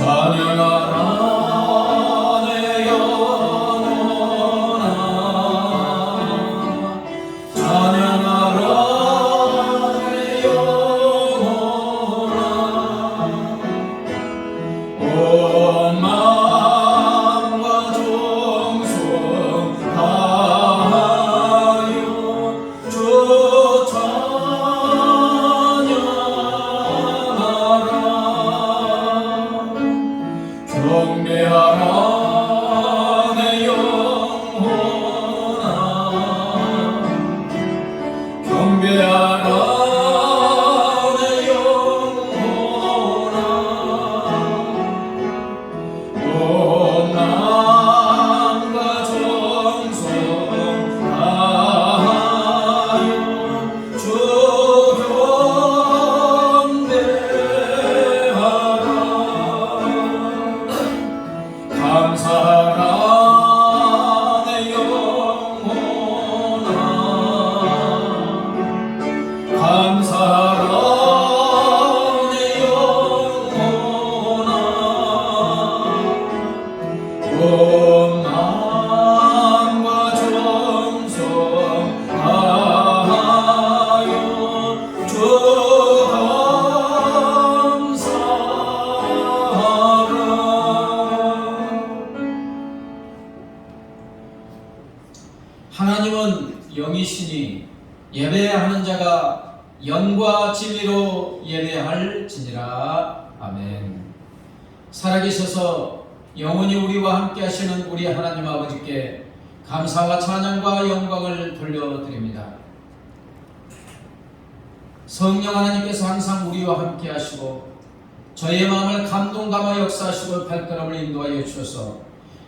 찬양하라 내 영혼아 찬양하라 내 영혼아 온 마음과 정성 다하여 주 경배하라 내 영혼아 경배하라 내 영혼아 온 마음과 정성 다하여 주 감사하라 내 영혼아 감사하라 내 영혼아 온 마음과 정성 다하여 주 하나님은 영이시니 예배하는 자가 영과 진리로 예배할지니라. 아멘. 살아계셔서 영원히 우리와 함께 하시는 우리 하나님 아버지께 감사와 찬양과 영광을 돌려드립니다. 성령 하나님께서 항상 우리와 함께 하시고 저의 마음을 감동감화 역사하시고 발걸음을 인도하여 주셔서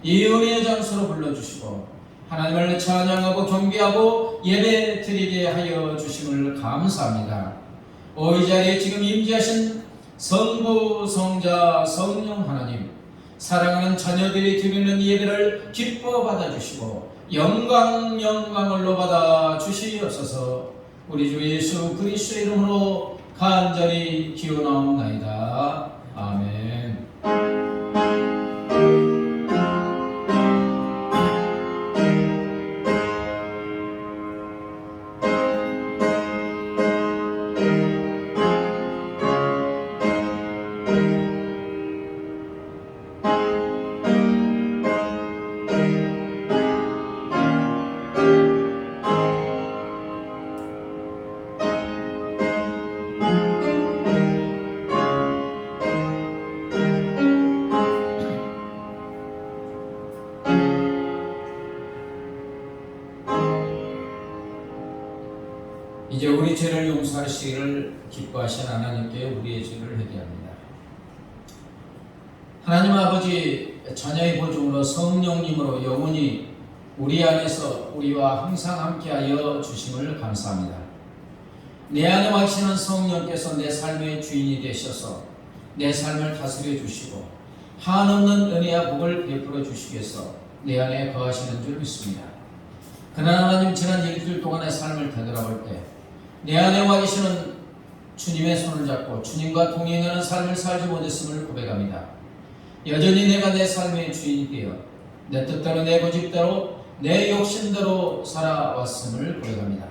이 은혜의 장소로 불러주시고 하나님을 찬양하고 경배하고 예배 드리게 하여 주심을 감사합니다. 이 자리에 지금 임재하신 성부, 성자, 성령 하나님, 사랑하는 자녀들이 드리는 예배를 기뻐 받아주시고 영광을로 받아 주시옵소서. 우리 주 예수 그리스도의 이름으로 간절히 기원하옵나이다. 아멘. 이제 우리 죄를 용서하시기를 기뻐하신 하나님께 우리의 죄를 회개합니다. 하나님 아버지, 자녀의 보증으로 성령님으로 영원히 우리 안에서 우리와 항상 함께하여 주심을 감사합니다. 내 안에 와시는 성령께서 내 삶의 주인이 되셔서 내 삶을 다스려 주시고 한없는 은혜와 복을 베풀어 주시기 위해서 내 안에 거하시는 줄 믿습니다. 그러나 하나님, 지난 일주일 동안의 삶을 되돌아볼 때 내 안에 와 계시는 주님의 손을 잡고 주님과 동행하는 삶을 살지 못했음을 고백합니다. 여전히 내가 내 삶의 주인이 되어 내 뜻대로 내 고집대로 내 욕심대로 살아왔음을 고백합니다.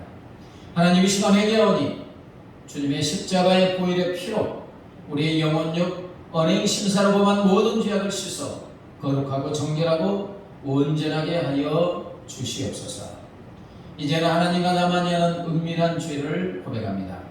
하나님, 이 시간 회개하오니 주님의 십자가의 보혈의 피로 우리의 영혼력 언행 심사로 범한 모든 죄악을 씻어 거룩하고 정결하고 온전하게 하여 주시옵소서. 이제는 하나님과 나만이 하는 은밀한 죄를 고백합니다.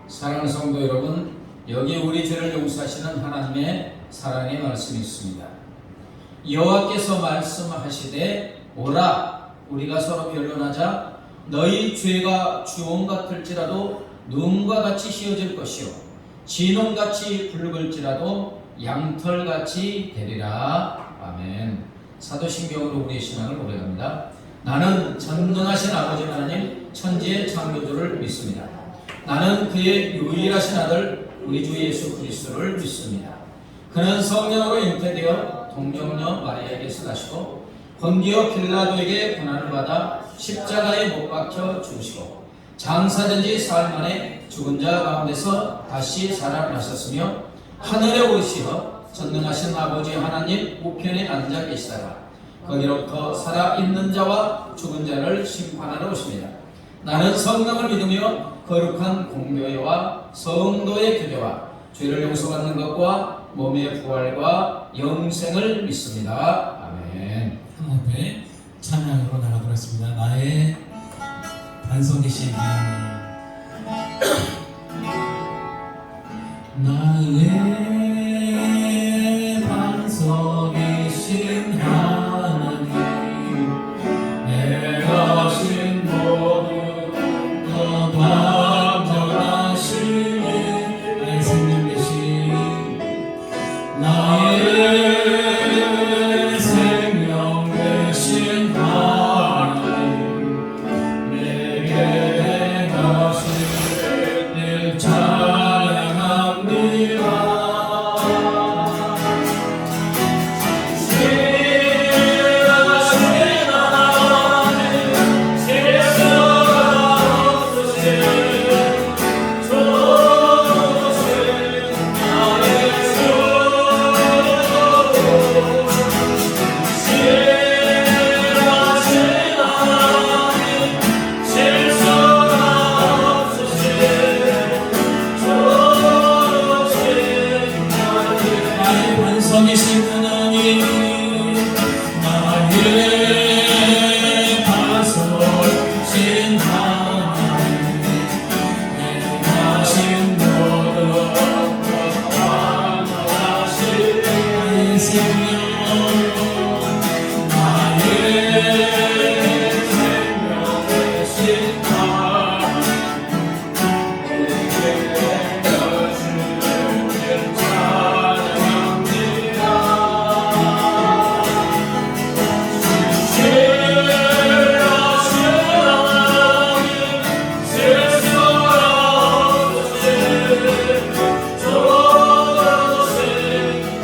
사랑하는 성도 여러분, 여기 우리 죄를 용서하시는 하나님의 사랑의 말씀이 있습니다. 여호와께서 말씀하시되 오라, 우리가 서로 변론하자. 너희 죄가 주홍 같을지라도 눈과 같이 휘어질 것이요 진홍같이 붉을지라도 양털같이 되리라. 아멘. 사도신경으로 우리의 신앙을 고백합니다. 나는 전능하신 아버지 하나님 천지의 창조주를 믿습니다. 나는 그의 유일하신 아들 우리 주 예수 그리스도를 믿습니다. 그는 성령으로 잉태되어 동정녀 마리아에게서 나시고 본디오 빌라도에게 고난을 받아 십자가에 못 박혀 죽으시고 장사된 지 사흘 만에 죽은 자 가운데서 다시 살아나셨으며 하늘에 오르시어 전능하신 아버지 하나님 우편에 앉아 계시다가 거기로부터 살아있는 자와 죽은 자를 심판하러 오십니다. 나는 성령을 믿으며 거룩한 공교회와 성도의 교제와 죄를 용서받는 것과 몸의 부활과 영생을 믿습니다. 아멘. 한번에 찬양으로 나가도록 하겠습니다. 나의 반석이신 하나님, 나의 반석이신 하나님, 내가 진 모든 것 완전하시니 나의 생명 되신 나의 생명 되신 하나님, 내게 행하신 늘 찬양합니다. 반석이신 하나님, 나의 반석이신 하나님, 행하신 모든 것 완전하신 나의 생명, 나의 생명 되신 하나님,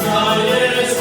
나의 주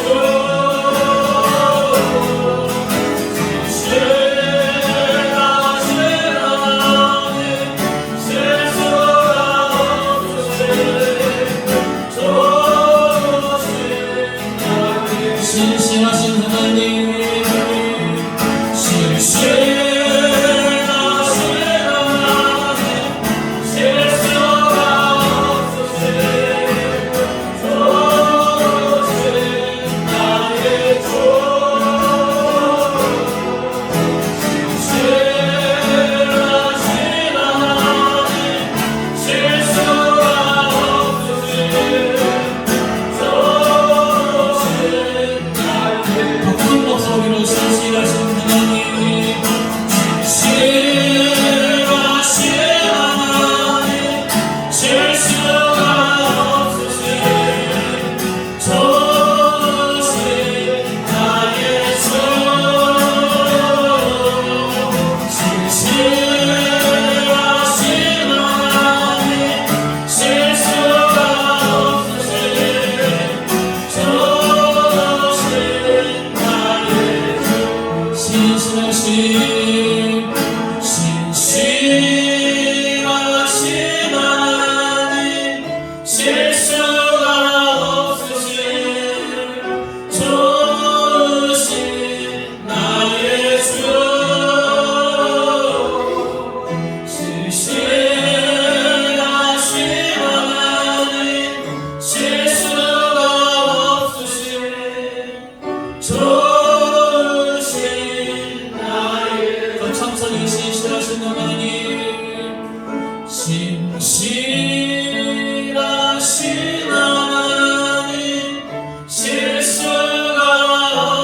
신실하신 하나님 실수가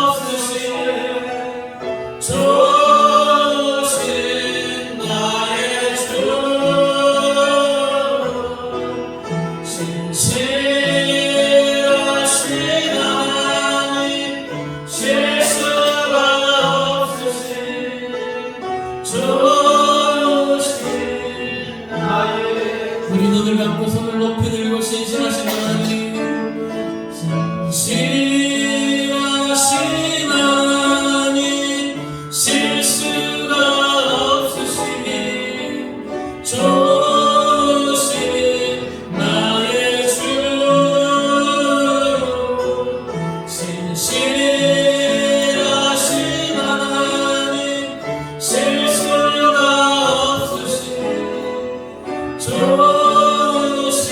없으시네 좋으신 나의 주 신실하신 하나님 실수가 없으신 좋으신 나의 우리 눈을 감고 손을 높이 들고 신실하신 하나님 신실하신 하나님 실수가 없으시니 좋으신 나의 주 신실하신 하나님 실수가 없으신 좋으신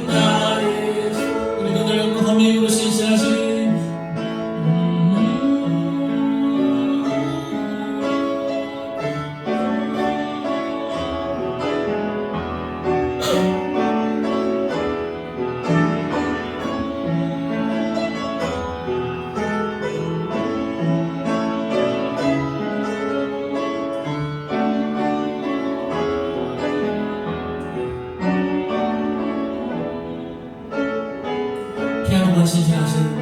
나의 주 우리 눈을 감고 허미으로 신실하신 피아노만 신실하신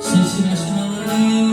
신실하신 하나님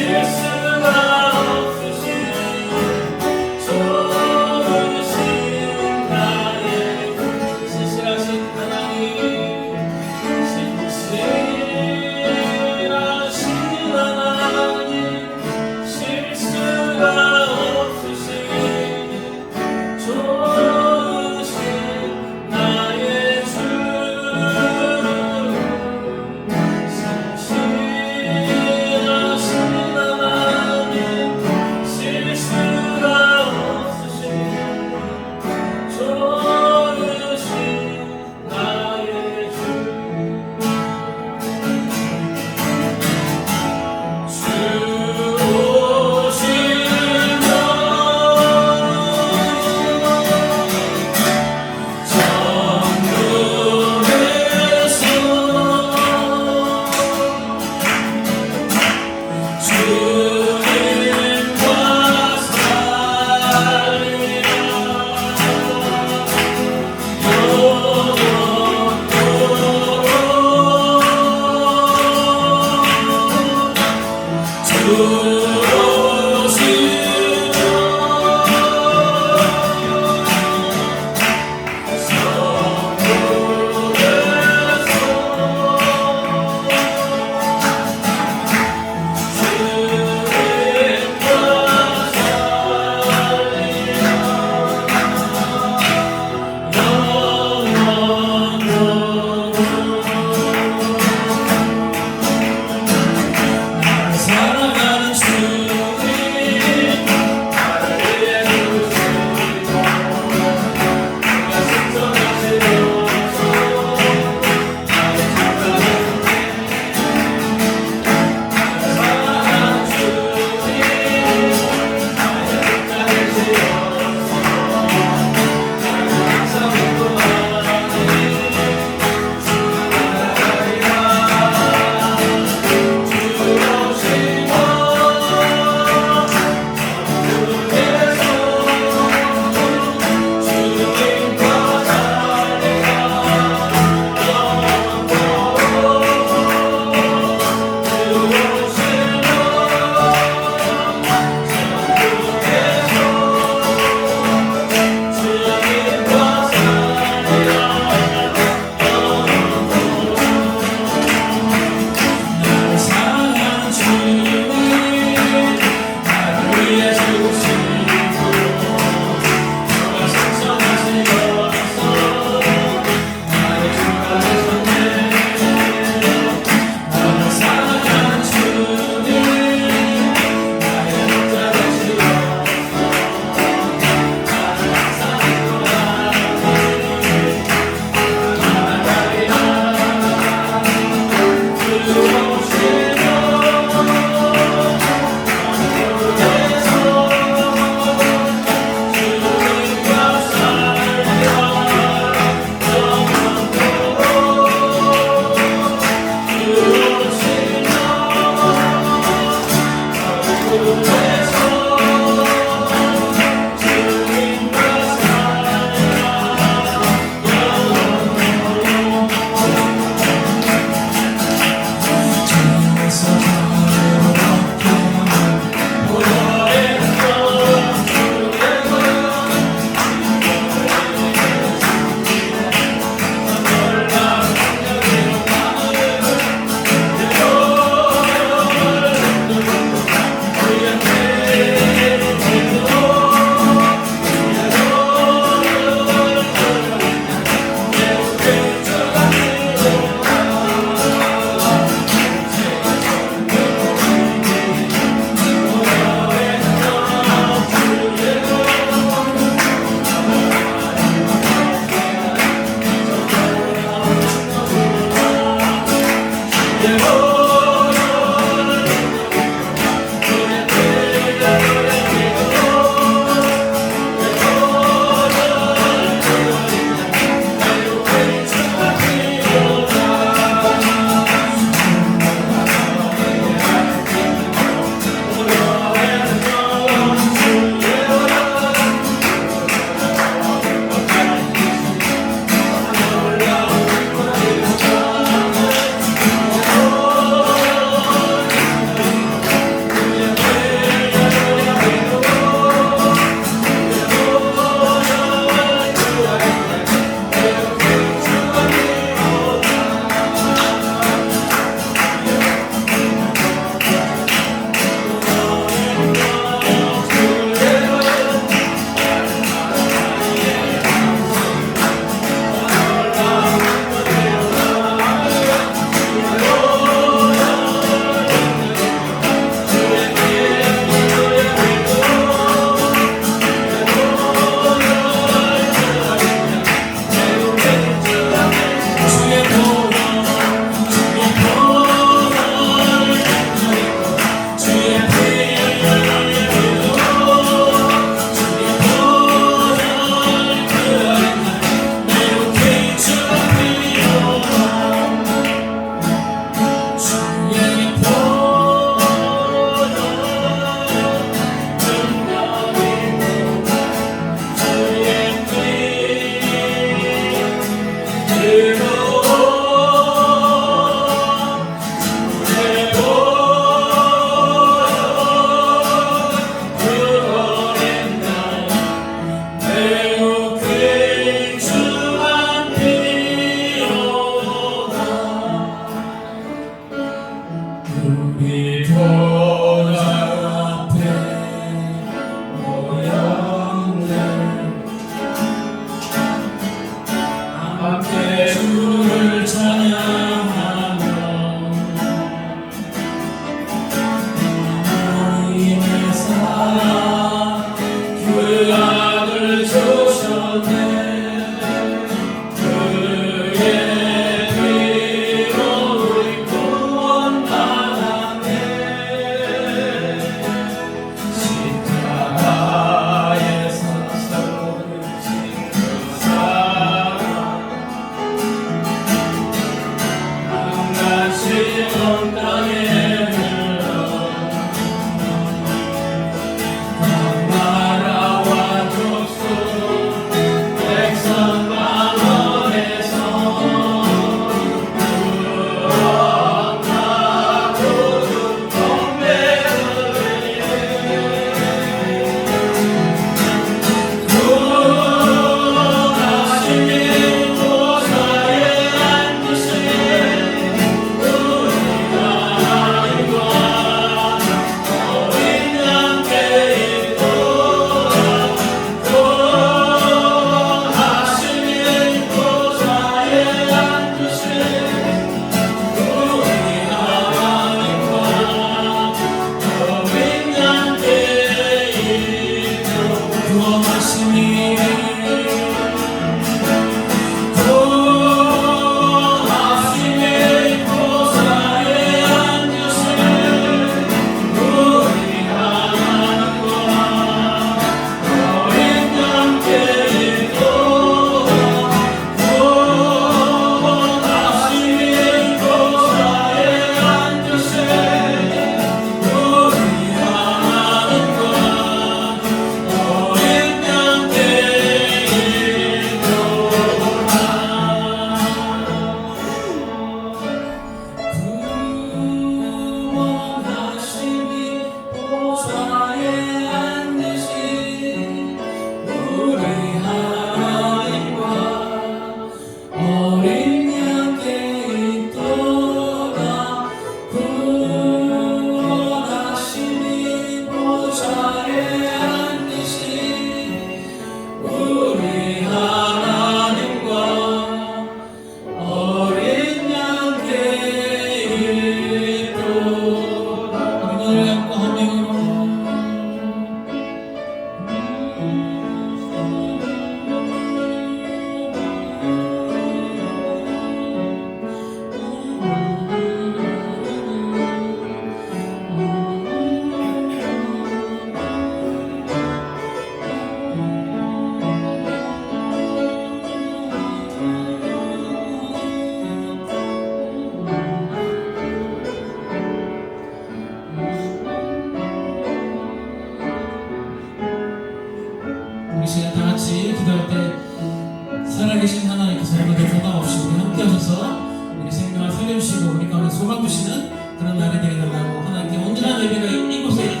시간 다 같이 기도할 때 살아계신 하나님께서 여러분들 변함없이 우리 함께 하셔서 우리 생명을 살려주시고 우리 가운데 소망 주시는 그런 날이 되게 달라고 하나님께 온전한 예배가 이곳에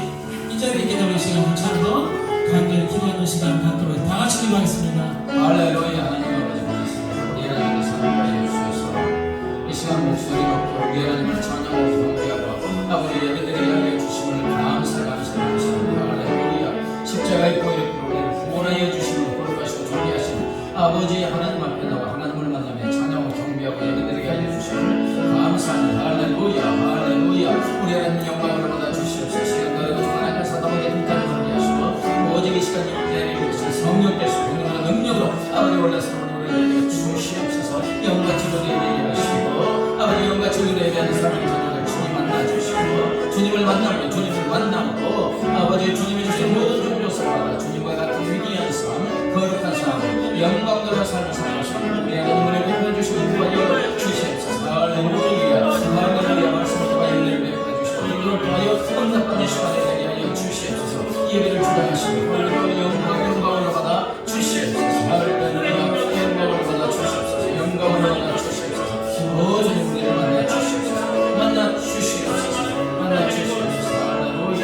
이 자리에 있게 되는 시간 같이 한번 간절히 기도하는 시간 갖도록 다 같이 기도하겠습니다. 할렐루야. 하나님 아버지 보냈습니다. 우리 하나님의 사랑을 주셔서 이 시간 목소리 높여 우리 하나님을 찬양하고 경배하고 아버지 예배드리게 하여 주심을 감사합니다. 할렐루야. 십자가의 보혈로 우리를 구원하여 주심을 거룩하시고 존귀하시는 아버지 하나님 앞에 나와 하나님을 만나며 찬양하고 경배하고 예배드리게 하여 주심을 감사합니다. 할렐루야. 할렐루야. 우리 하나님 영광을 받아 주시옵소서. 시간 너희가 하나님의 사랑하게 등단을 하시고 오직 이 시간 예배드리고 계신 성령께서 공연한 능력으로 아버지 원래스러운 우리에게 주시옵소서. 영광 주를 예배하시고 아버지 영광 주를 예배하는 사람의 자녀들 주님 만나주시고 주님을 만남으로 아버지 주님이 주신 모든 종교를 받아 주님과 같은 위기한 삶 거룩한 삶 영광과 삶을 살아가시고 우리 하나님을 베풀어주시고 구하여 주시옵소서. 할렐루야. 할렐루야. 말씀을 통하여 은혜를 베풀어주시고 이들을 통하여 응답받는 시간이 되게 하여 주시옵소서. 예배를 주관하시고 할렐루야. 영광을 받아 주시옵소서. 할렐루야. 영광을 받아 주시옵소서. 영광을 받아 주시옵소서. 모든 우리를 만나 주시옵소서. 만나 주시옵소서. 만나 주시옵소서. 할렐루야.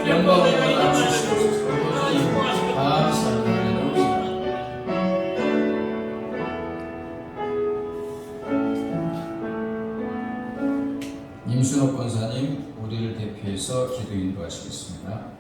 영광을 받아 주시옵소서. 모든 감사합니다. 임순옥 권사님 우리를 대표해서 기도 인도하시겠습니다.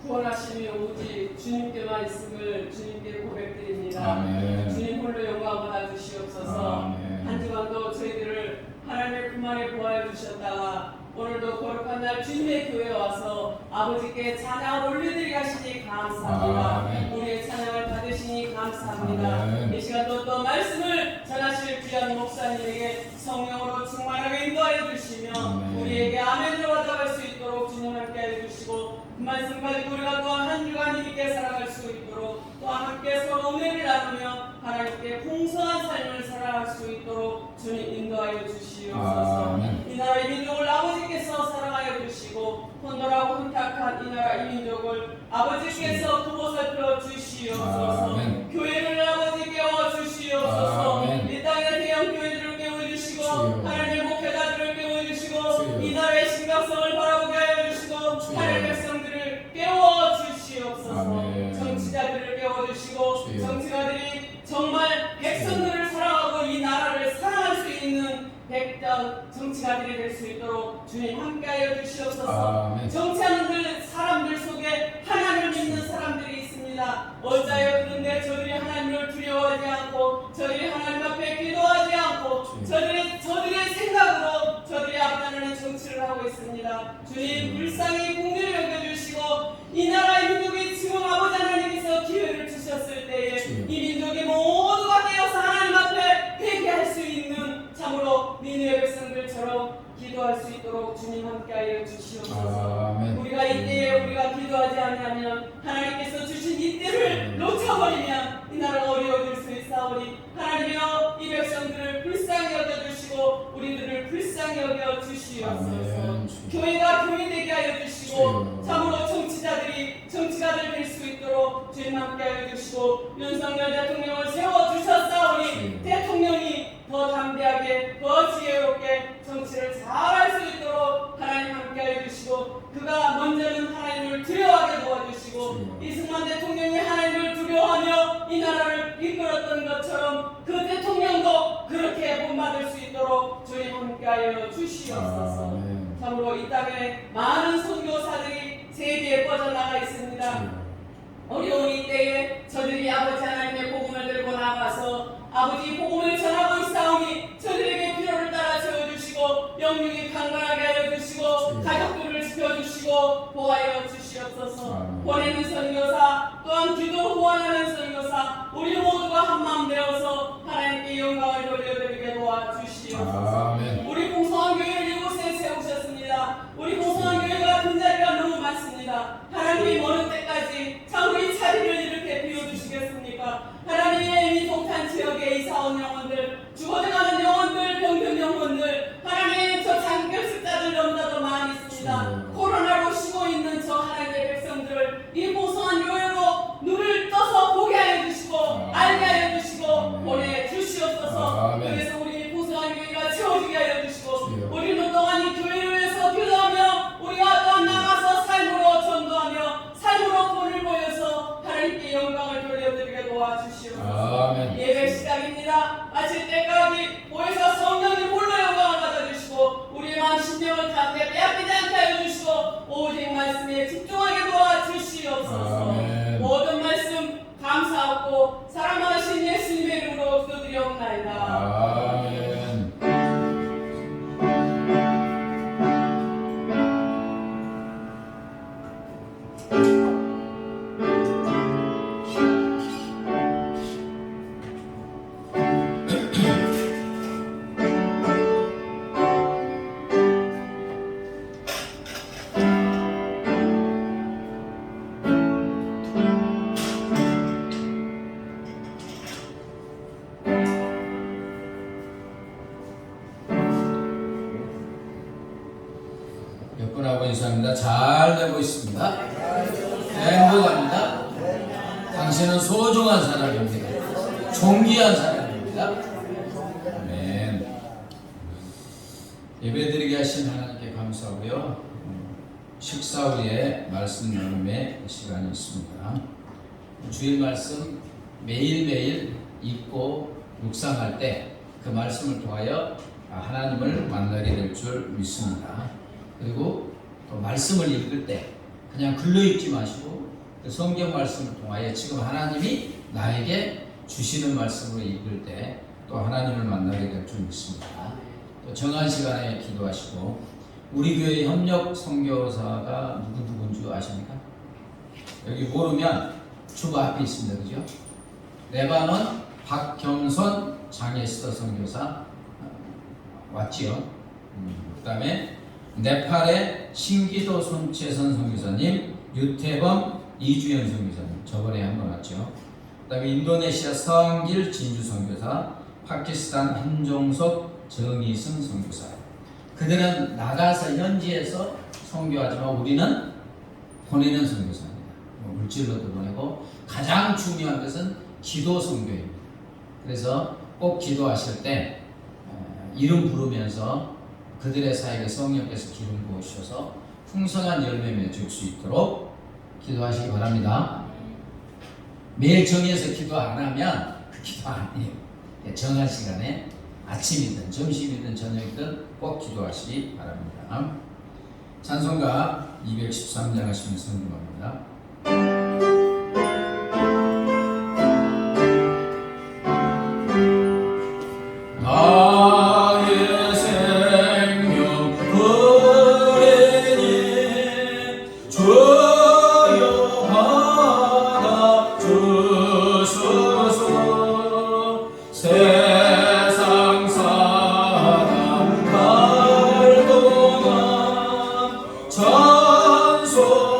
구원하심이 오직 주님께만 있음을 주님께 고백드립니다. 아멘. 주님 홀로 영광 받아 주시옵소서. 아멘. 한 주간도 저희들을 하나님의 품 안에 보호해 주셨다가 오늘도 거룩한 날 주님의 교회에 와서 아버지께 찬양을 올려드리게 하시니 감사합니다. 아멘. 우리의 찬양을 받으시니 감사합니다. 아멘. 이 시간도 또 말씀을 전하실 귀한 목사님에게 성령으로 충만하게 인도하여 주시며 아멘. 우리에게 아멘으로 받아갈 수 있도록 주님 함께 해주시고 그 말씀 가지고 우리가 또 한 주간 힘있게 살아갈 수 있도록 또 함께 서로 은혜를 나누며 하나님께 풍성한 삶을 살아갈 수 있도록 주님 인도하여 주시옵소서. 아멘. 이 나라의 민족을 아버지께서 사랑하여 주시고 혼돈하고 혼탁한 이 나라 이 민족을 아버지께서 구보살펴 주시옵소서. 아멘. 교회를 아버지 깨워 주시옵소서. 아멘. 이 땅의 대형 교회들을 깨워 주시고 주여. 하나님의 목회자들을 깨워 주시고 주여. 이 나라의 심각성을 바라보게 하여 주시고 주여. 하나님의 백성들을 깨워 주시옵소서. 아멘. 정치자들을 깨워 주시고 주여. 정치가들이 정말 백성들을 사랑하고 이 나라를 사랑할 수 있는 정치가들이 될 수 있도록 주님 함께하여 주시옵소서. 아멘. 정치하는 사람들 속에 하나님을 믿는 사람들이 있습니다. 어찌하여 그런데 저들이 하나님을 두려워하지 않고 저들이 하나님 앞에 기도하지 않고 저들의 생각으로 저들이 앞다르는 정치를 하고 있습니다. 주님 불쌍히 국민을 여겨주시고 이 나라의 민족이 지금 아버지 하나님께서 기회를 끊어버리면 이 나라가 어려워질 수 있사오니 하나님이여 이 백성들을 불쌍히 여겨주시고 우리들을 불쌍히 여겨주시옵소서. 아멘. 교회가 교회 되게 하여 주시고 참으로 정치가들 될 수 있도록 주님 함께 하여 주시고 윤석열 대통령을 세워주셨사오니 대통령이 더 담대하게 더 지혜롭게 정치를 잘할 수 있도록 하나님 함께 하여 주시고 그가 먼저는 하나님을 두려워하게 도와주시고 이승만 대통령이 하나님을 두려워하며 이 나라를 이끌었던 것처럼 그 대통령도 그렇게 본받을 수 있도록 주님 함께 하여 주시옵소서. 참으로 이 땅에 많은 선교사들이 세계에 뻗어나가 있습니다. 어려운 이때에 저들이 아버지 하나님의 복음을 들고 나가서 아버지 복음을 전하고 있사오니 저들에게 필요를 따라 채워주시고 영육이 강건하게 하여 주시고 가족들을 지켜주시고 보호하여 주시옵소서. 보내는 선교사 또한 기도 후원하는 선교사 우리 모두가 한마음 되어서 하나님께 영광을 돌려드리게 도와주시옵소서. 우리 봉성한 교회를 이곳에 세우셨습니다. 우리 봉성한 교회가 빈자리가 너무 많습니다. 하나님이 어느 때까지 참 우리 자리를 이렇게 비워주시겠습니까? 하나님의 이 동탄 지역에 이사온 영혼들, 죽어져가는 영혼들, 병든 영혼들, 하나님 저 장결식자들 너무나도 많이 있습니다. 코로나로 쉬고 있는 저 하나님의 백성들을 이 보성한 교회로 눈을 떠서 보게 하여 주시고 알게 하여 주시고 보내주시옵소서. 그래서 우리 보성한 교회가 채워지게 하여 주시고 우리는 또한 이 교회를 위해서 기도하며 우리가 또한 나가서 삶으로 전도하며 삶으로 본을 보여서 하나님께 영광을 돌려드리게 도와주시옵소서. 예배 시작입니다. 마칠 때까지 모여서 성령님 홀로 영광을 받아주시고 우리의 마음 심령을 가운데 빼앗기지 않게 하여 주시고 오직 말씀에 집중하게 도와주시옵소서. 모든 말씀 감사하고 사랑하신 예수님의 이름으로 기도드리옵나이다. 아멘. 몇 분 하고 인사합니다. 잘 되고 있습니다. 행복합니다. 당신은 소중한 사람입니다. 존귀한 사람입니다. 아멘. 예배드리게 하신 하나님께 감사하고요. 식사 후에 말씀 나눔의 시간이 있습니다. 주일 말씀 매일매일 읽고 묵상할 때 그 말씀을 통하여 하나님을 만나게 될 줄 믿습니다. 그리고 또 말씀을 읽을 때 그냥 글로 읽지 마시고 그 성경 말씀을 통하여 지금 하나님이 나에게 주시는 말씀으로 읽을 때 또 하나님을 만나게 될 줄 믿습니다. 또 정한 시간에 기도하시고 우리 교회 협력 선교사가 누군지 아십니까? 여기 모르면 주보 앞에 있습니다. 그죠? 레바논 박경선 장에스터 선교사 왔지요. 그 다음에 네팔의 신기도 손채선 선교사님, 유태범 이주연 선교사님 저번에 한번 왔죠. 그 다음에 인도네시아 서항길 진주 선교사, 파키스탄 한종석 정희승 선교사. 그들은 나가서 현지에서 선교하지만 우리는 보내는 선교사입니다. 물질로도 보내고 가장 중요한 것은 기도 선교입니다. 그래서 꼭 기도하실 때 이름 부르면서 그들의 사역에 성령께서 기름 부으셔서 풍성한 열매 맺을 수 있도록 기도하시기 바랍니다. 매일 정해서 기도 안 하면 그 기도 아니에요. 정한 시간에 아침이든 점심이든 저녁이든 꼭 기도하시기 바랍니다. 찬송가 213장 하시면 성공합니다.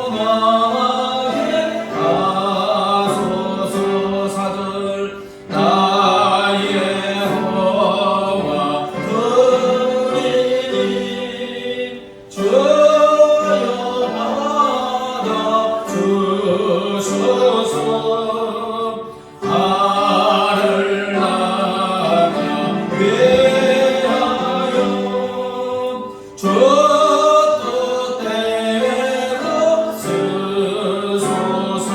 전송하게 하늘 나라 위하여 주 뜻대로 쓰소서.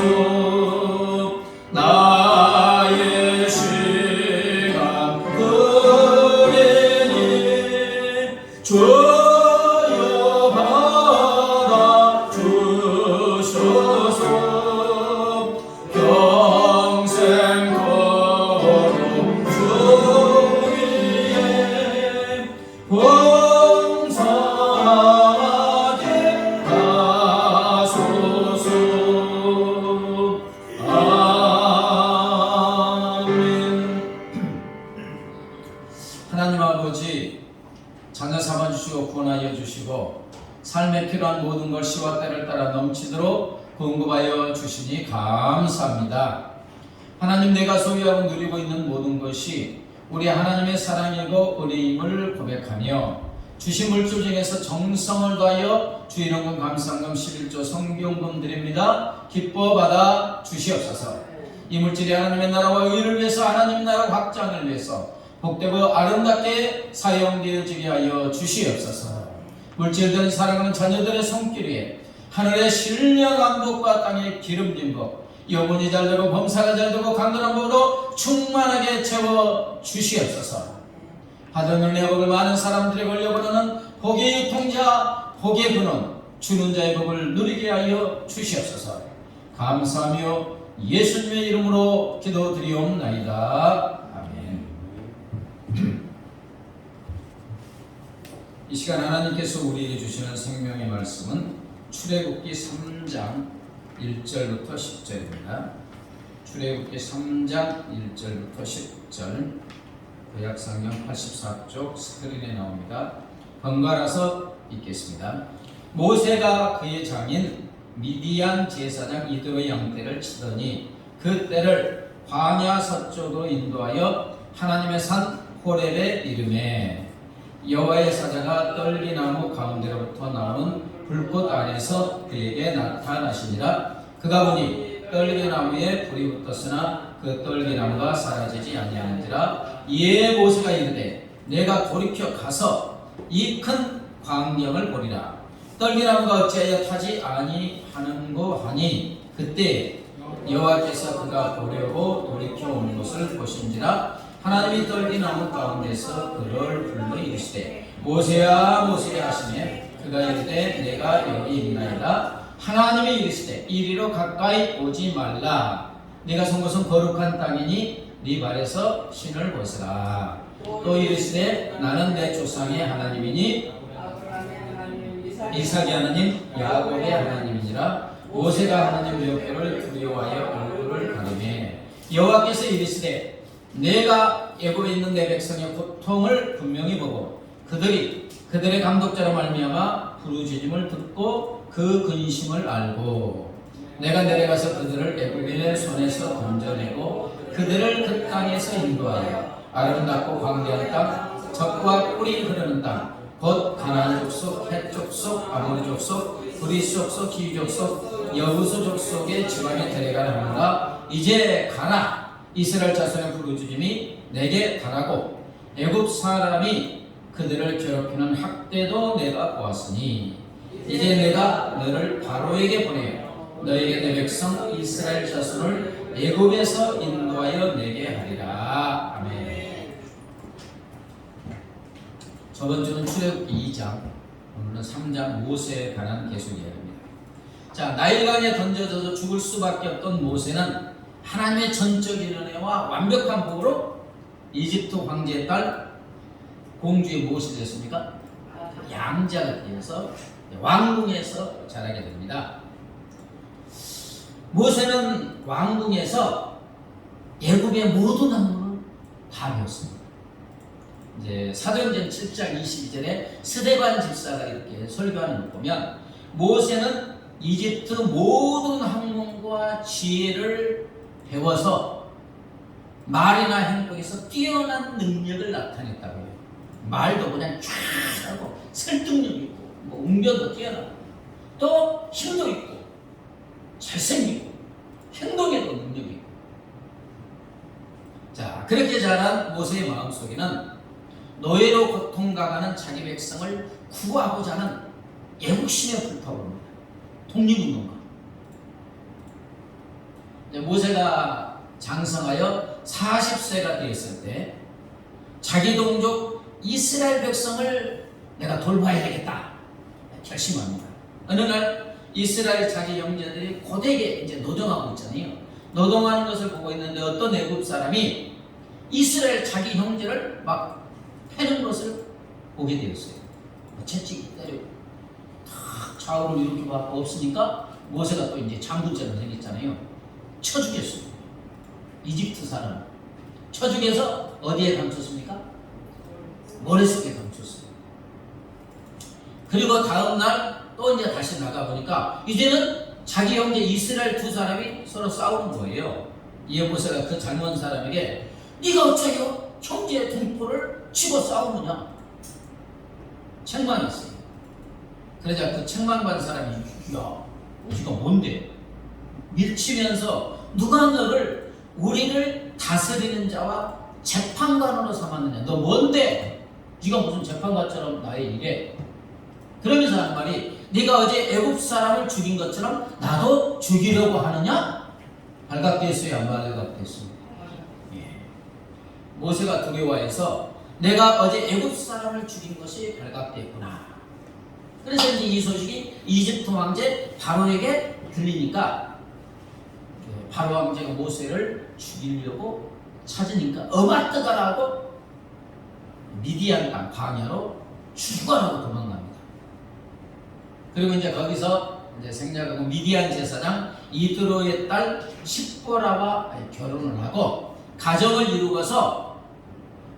나의 시간 그리니 주여 받아 주소서. 평생 거룩 주 위에 봉사하게 하소서. 아멘. 하나님 아버지, 자녀 삼아주시고 구원하여 주시고 삶에 필요한 모든 걸 시와 때를 따라 넘치도록 공급하여 주시니 감사합니다. 하나님, 내가 소유하고 누리고 있는 모든 것이 우리 하나님의 사랑이고 은혜임을 고백하며 주신 물질 중에서 정성을 다하여 주 이름과 감사금 11조 성경금 드립니다. 기뻐 받아 주시옵소서. 이 물질이 하나님의 나라와 의를 위해서, 하나님 나라 확장을 위해서 복되고 아름답게 사용되어지게 하여 주시옵소서. 물질들은 사랑하는 자녀들의 손길 위에 하늘의 신령한 복과 땅의 기름진 복, 영혼이 잘되고 범사가 잘되고 강건한 복으로 충만하게 채워 주시옵소서. 받은 은혜의 복을 많은 사람들이 걸려보는 복의 유통자, 복의 근원, 주는 자의 복을 누리게 하여 주시옵소서. 감사하며 예수님의 이름으로 기도드리옵나이다. 아멘. 이 시간 하나님께서 우리에게 주시는 생명의 말씀은 출애굽기 3장 1절부터 10절입니다. 출애굽기 3장 1절부터 10절, 구약성경 84쪽 스크린에 나옵니다. 번갈아서 읽겠습니다. 모세가 그의 장인 미디안 제사장 이드로의 양떼를 치더니 그 떼를 광야 서쪽으로 인도하여 하나님의 산 호렙에 이르매 여호와의 사자가 떨기나무 가운데로부터 나오는 불꽃 안에서 그에게 나타나시니라. 그가 보니 떨기나무에 불이 붙었으나 그 떨기나무가 사라지지 아니하는지라. 이에 모세가 이르되 내가 돌이켜 가서 이 큰 광경을 보리라. 떨기나무가 어찌하여 타지 아니하는고 하니 그때 여호와께서 그가 보려고 돌이켜 온 것을 보신지라. 하나님이 떨기나무 가운데서 그를 불러 이르시되 모세야 모세야 하시매 그가 이르되 내가 여기 있나이다. 하나님이 이르시되 이리로 가까이 오지 말라. 네가 선 곳은 거룩한 땅이니 네 발에서 신을 벗으라. 또 이르시되 나는 내 조상의 하나님이니 이삭의 하나님 야곱의 하나님이니라. 모세가 하나님 여호와를 두려워하여 얼굴을 가리매 여호와께서 이르시되 내가 애굽에 있는 내 백성의 고통을 분명히 보고 그들의 감독자로 말미암아 부르짖음을 듣고 그 근심을 알고 내가 내려가서 그들을 애굽인의 손에서 건져내고 그들을 그 땅에서 인도하여 아름답고 광대한 땅, 젖과 꿀이 흐르는 땅, 곧 가나안 족속, 헷 족속, 아모리 족속, 브리스 족속, 기위 족속, 여부수 족속의 지방에 데려가려 하노라. 이제 가라. 이스라엘 자손의 부르짖음이 내게 달하고 애굽 사람이 그들을 괴롭히는 학대도 내가 보았으니 이제 내가 너를 바로에게 보내어 너에게 내 백성 이스라엘 자손을 애굽에서 인도하여 내게 하리라. 아멘. 저번 주는 출애굽기 2장, 오늘은 3장 모세에 관한 계속 이야기입니다. 자, 나일강에 던져져서 죽을 수밖에 없던 모세는 하나님의 전적인 은혜와 완벽한 복으로 이집트 황제의 딸 공주의 무엇이 됐습니까? 양자가 되어서 왕궁에서 자라게 됩니다. 모세는 왕궁에서 애굽의 모든 학문을 다 배웠습니다. 이제 사도행전 7장 22절에 스데반 집사가 이렇게 설교하는 걸 보면 모세는 이집트 모든 학문과 지혜를 배워서 말이나 행동에서 뛰어난 능력을 나타냈다고 해요. 말도 그냥 쫙 하고 설득력 있고 웅변도 뛰어나고 또 힘도 있고 잘생기고 그렇게 자란 모세의 마음속에는 노예로 고통당하는 자기 백성을 구하고자 하는 애국심에 불타오릅니다. 독립운동가. 모세가 장성하여 40세가 되었을 때 자기 동족 이스라엘 백성을 내가 돌봐야 되겠다 결심합니다. 어느 날 이스라엘 자기 형제들이 고되게 이제 노동하고 있잖아요. 노동하는 것을 보고 있는데 어떤 애굽 사람이 이스라엘 자기 형제를 막 패는 것을 보게 되었어요. 채찍이 때리고 탁 좌우로 이렇게 막 없으니까 모세가 또 이제 장군처럼 생겼잖아요. 쳐 죽였어요. 이집트 사람 쳐 죽여서 어디에 감췄습니까? 모래속에 감췄어요. 그리고 다음날 또 이제 다시 나가보니까 이제는 자기 형제 이스라엘 두 사람이 서로 싸우는 거예요. 이에 모세가 그 젊은 사람에게 네가 어쩌여 형제의 동포를 치고 싸우느냐 책망했어요. 그러자 그 책망받은 사람이 야 네가 뭔데 밀치면서 누가 너를 우리를 다스리는 자와 재판관으로 삼았느냐 너 뭔데 네가 무슨 재판관처럼 나의 일에 그러면서 하는 말이 네가 어제 애굽 사람을 죽인 것처럼 나도 죽이려고 하느냐? 발각됐어요? 안 발각됐어요? 예. 모세가 두려워해서 내가 어제 애굽 사람을 죽인 것이 발각됐구나. 그래서 이제 이 소식이 이집트 황제 바로에게 들리니까 바로 황제가 모세를 죽이려고 찾으니까 어마뜨가라고 미디안 땅 광야로 출관하고 도망갑니다. 그리고 이제 거기서 이제 생략하고 미디안 제사장 이드로의 딸 십보라와 결혼을 하고 가정을 이루고서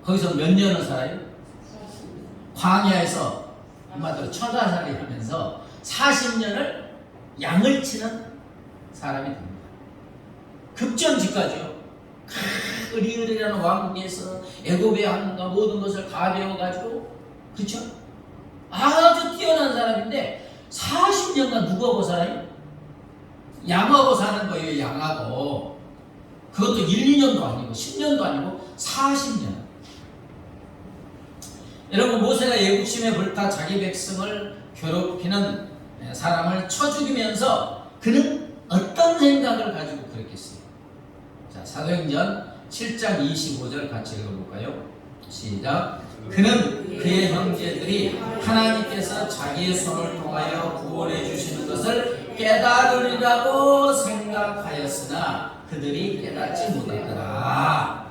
거기서 몇 년을 살아요? 광야에서 한마디로 처자살이 하면서 40년을 양을 치는 사람이 됩니다. 급전직가죠. 으리으리라는 왕국에서 애굽의 한과 모든 것을 다 배워가지고 그렇죠? 아주 뛰어난 사람인데 40년간 누구하고 살아요? 양하고 사는 거예요. 양하고. 그것도 1, 2년도 아니고 10년도 아니고 40년. 여러분 모세가 애국심에 불타 자기 백성을 괴롭히는 사람을 쳐 죽이면서 그는 어떤 생각을 가지고 그랬겠어요? 자, 사도행전 7장 25절 같이 읽어볼까요? 시작. 그는 그의 형제들이 하나님께서 자기의 손을 통하여 구원해 주시는 것을 깨달으리라고 생각하였으나 그들이 깨닫지 못하더라.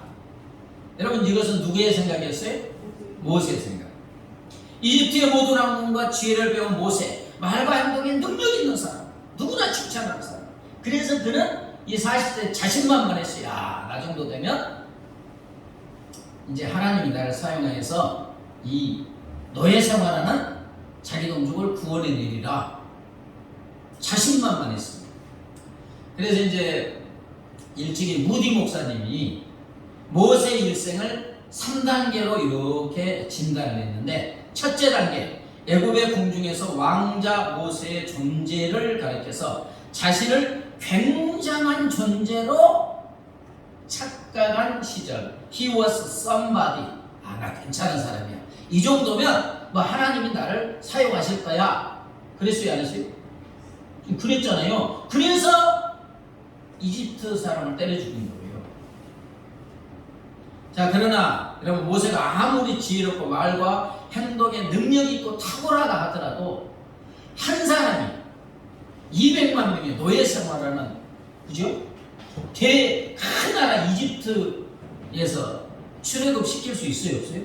여러분 이것은 누구의 생각이었어요? 모세의 생각. 이집트의 모든 학문과 지혜를 배운 모세, 말과 행동에 능력 있는 사람, 누구나 칭찬하는 사람. 그래서 그는 이 40대 자신만만했어요. 야, 나 정도 되면 이제 하나님이 나를 사용해서 이 노예 생활하는 자기 동족을 구원해 내리라. 자신만만했습니다. 그래서 이제 일찍이 무디 목사님이 모세 일생을 3단계로 이렇게 진단을 했는데 첫째 단계, 애굽의 궁중에서 왕자 모세의 존재를 가리켜서 자신을 굉장한 존재로 착각한 시절. He was somebody. 아, 나 괜찮은 사람이야. 이 정도면 뭐 하나님이 나를 사용하실 거야. 그랬어요, 안 했어요? 그랬잖아요. 그래서 이집트 사람을 때려 죽인 거예요. 자, 그러나 여러분 모세가 아무리 지혜롭고 말과 행동에 능력이 있고 탁월하다 하더라도 한 사람이 200만 명의 노예 생활하는 그죠? 큰 나라 이집트에서 출애굽 시킬 수 있어요, 없어요?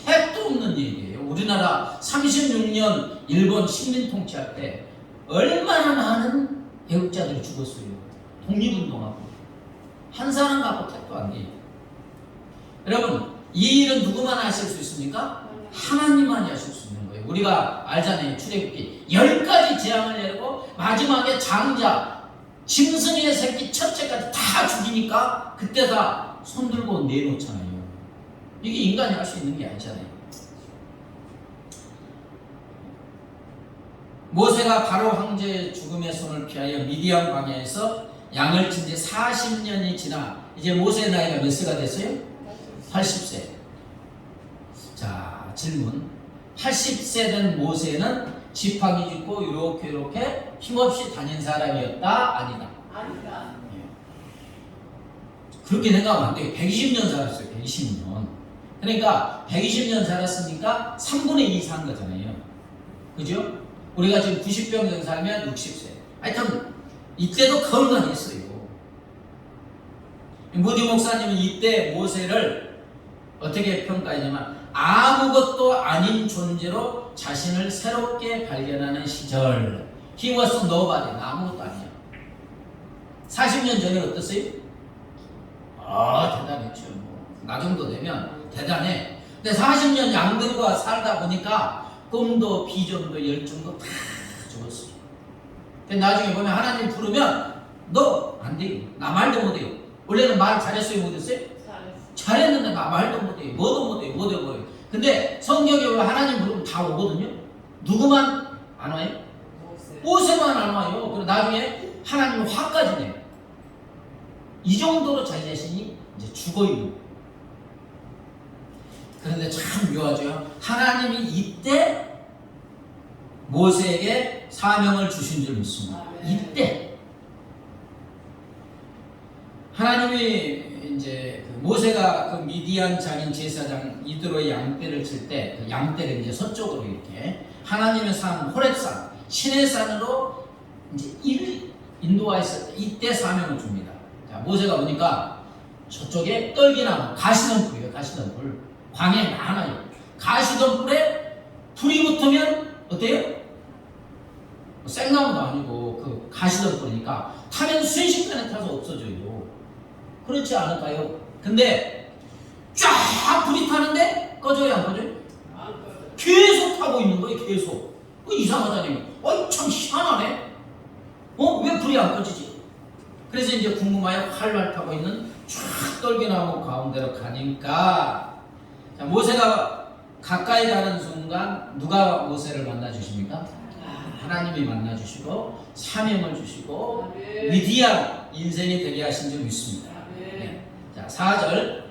택도 없는 얘기예요. 우리나라 36년 일본 식민 통치할 때 얼마나 많은 애국자들이 죽었어요. 독립운동하고 한 사람 갖고 택도 안 돼요. 여러분 이 일은 누구만 하실 수 있습니까? 하나님만이 하실 수 있는 거예요. 우리가 알잖아요. 출애굽기 10가지 재앙을 내리고 마지막에 장자 짐승의 새끼 첫째까지 다 죽이니까 그때 다 손들고 내놓잖아요. 이게 인간이 할 수 있는 게 아니잖아요. 모세가 바로 황제의 죽음의 손을 피하여 미디안 광야에서 양을 친 지 40년이 지나 이제 모세의 나이가 몇 세가 됐어요? 80세. 자, 질문. 80세 된 모세는 지팡이 짚고 이렇게 힘없이 다닌 사람이었다? 아니다? 아니다. 그렇게 생각하면 안 돼요. 120년 살았어요. 120년. 그러니까 120년 살았으니까 3분의 2 산 거잖아요. 그죠? 우리가 지금 90병 살면 60세. 하여튼 이때도 건강했어요. 무디 목사님은 이때 모세를 어떻게 평가했냐면 아무것도 아닌 존재로 자신을 새롭게 발견하는 시절. He was nobody. 아무것도 아니야. 40년 전에 어땠어요? 대단했죠. 나 정도 되면 대단해. 근데 40년 양들과 살다 보니까 꿈도 비전도 열정도 다 죽었어요. 근데 나중에 보면 하나님 부르면 너 안 돼요. 나 말도 못해요. 원래는 말 잘했어요? 못했어요? 잘했는데 나 말도 못해요. 뭐도 못해요. 뭐도 못해요. 근데 성경에 보면 하나님 부르면 다 오거든요. 누구만 안 와요? 모세만 안 와요. 그리고 나중에 하나님은 화까지 내요. 이 정도로 자기 자신이 이제 죽어있는. 그런데 참 묘하죠. 하나님이 이때 모세에게 사명을 주신 줄 믿습니다. 이때 하나님이 이제 모세가 그 미디안 장인 제사장 이드로의 양떼를 칠 때 그 양떼를 이제 서쪽으로 이렇게 하나님의 산 호렙산 신의 산으로 이제 인도하였을 때 이때 사명을 줍니다. 자, 모세가 보니까 저쪽에 떨기나무 가시덤불이에요. 가시덤불 광야에 많아요. 가시덤불에 불이 붙으면 어때요? 생나무도 아니고 그 가시덤불이니까 타면 순식간에 타서 없어져요. 그렇지 않을까요? 근데 쫙 불이 타는데 꺼져요, 안 꺼져요? 계속 타고 있는 거예요, 계속. 이상하다니. 참 희한하네. 왜 불이 안 꺼지지? 그래서 이제 궁금하여 활활 타고 있는 쫙 떨기나무 가운데로 가니까 자, 모세가 가까이 가는 순간 누가 모세를 만나 주십니까? 하나님이 만나 주시고 사명을 주시고 위대한 인생이 되게 하신 줄 믿습니다. 네. 자, 4절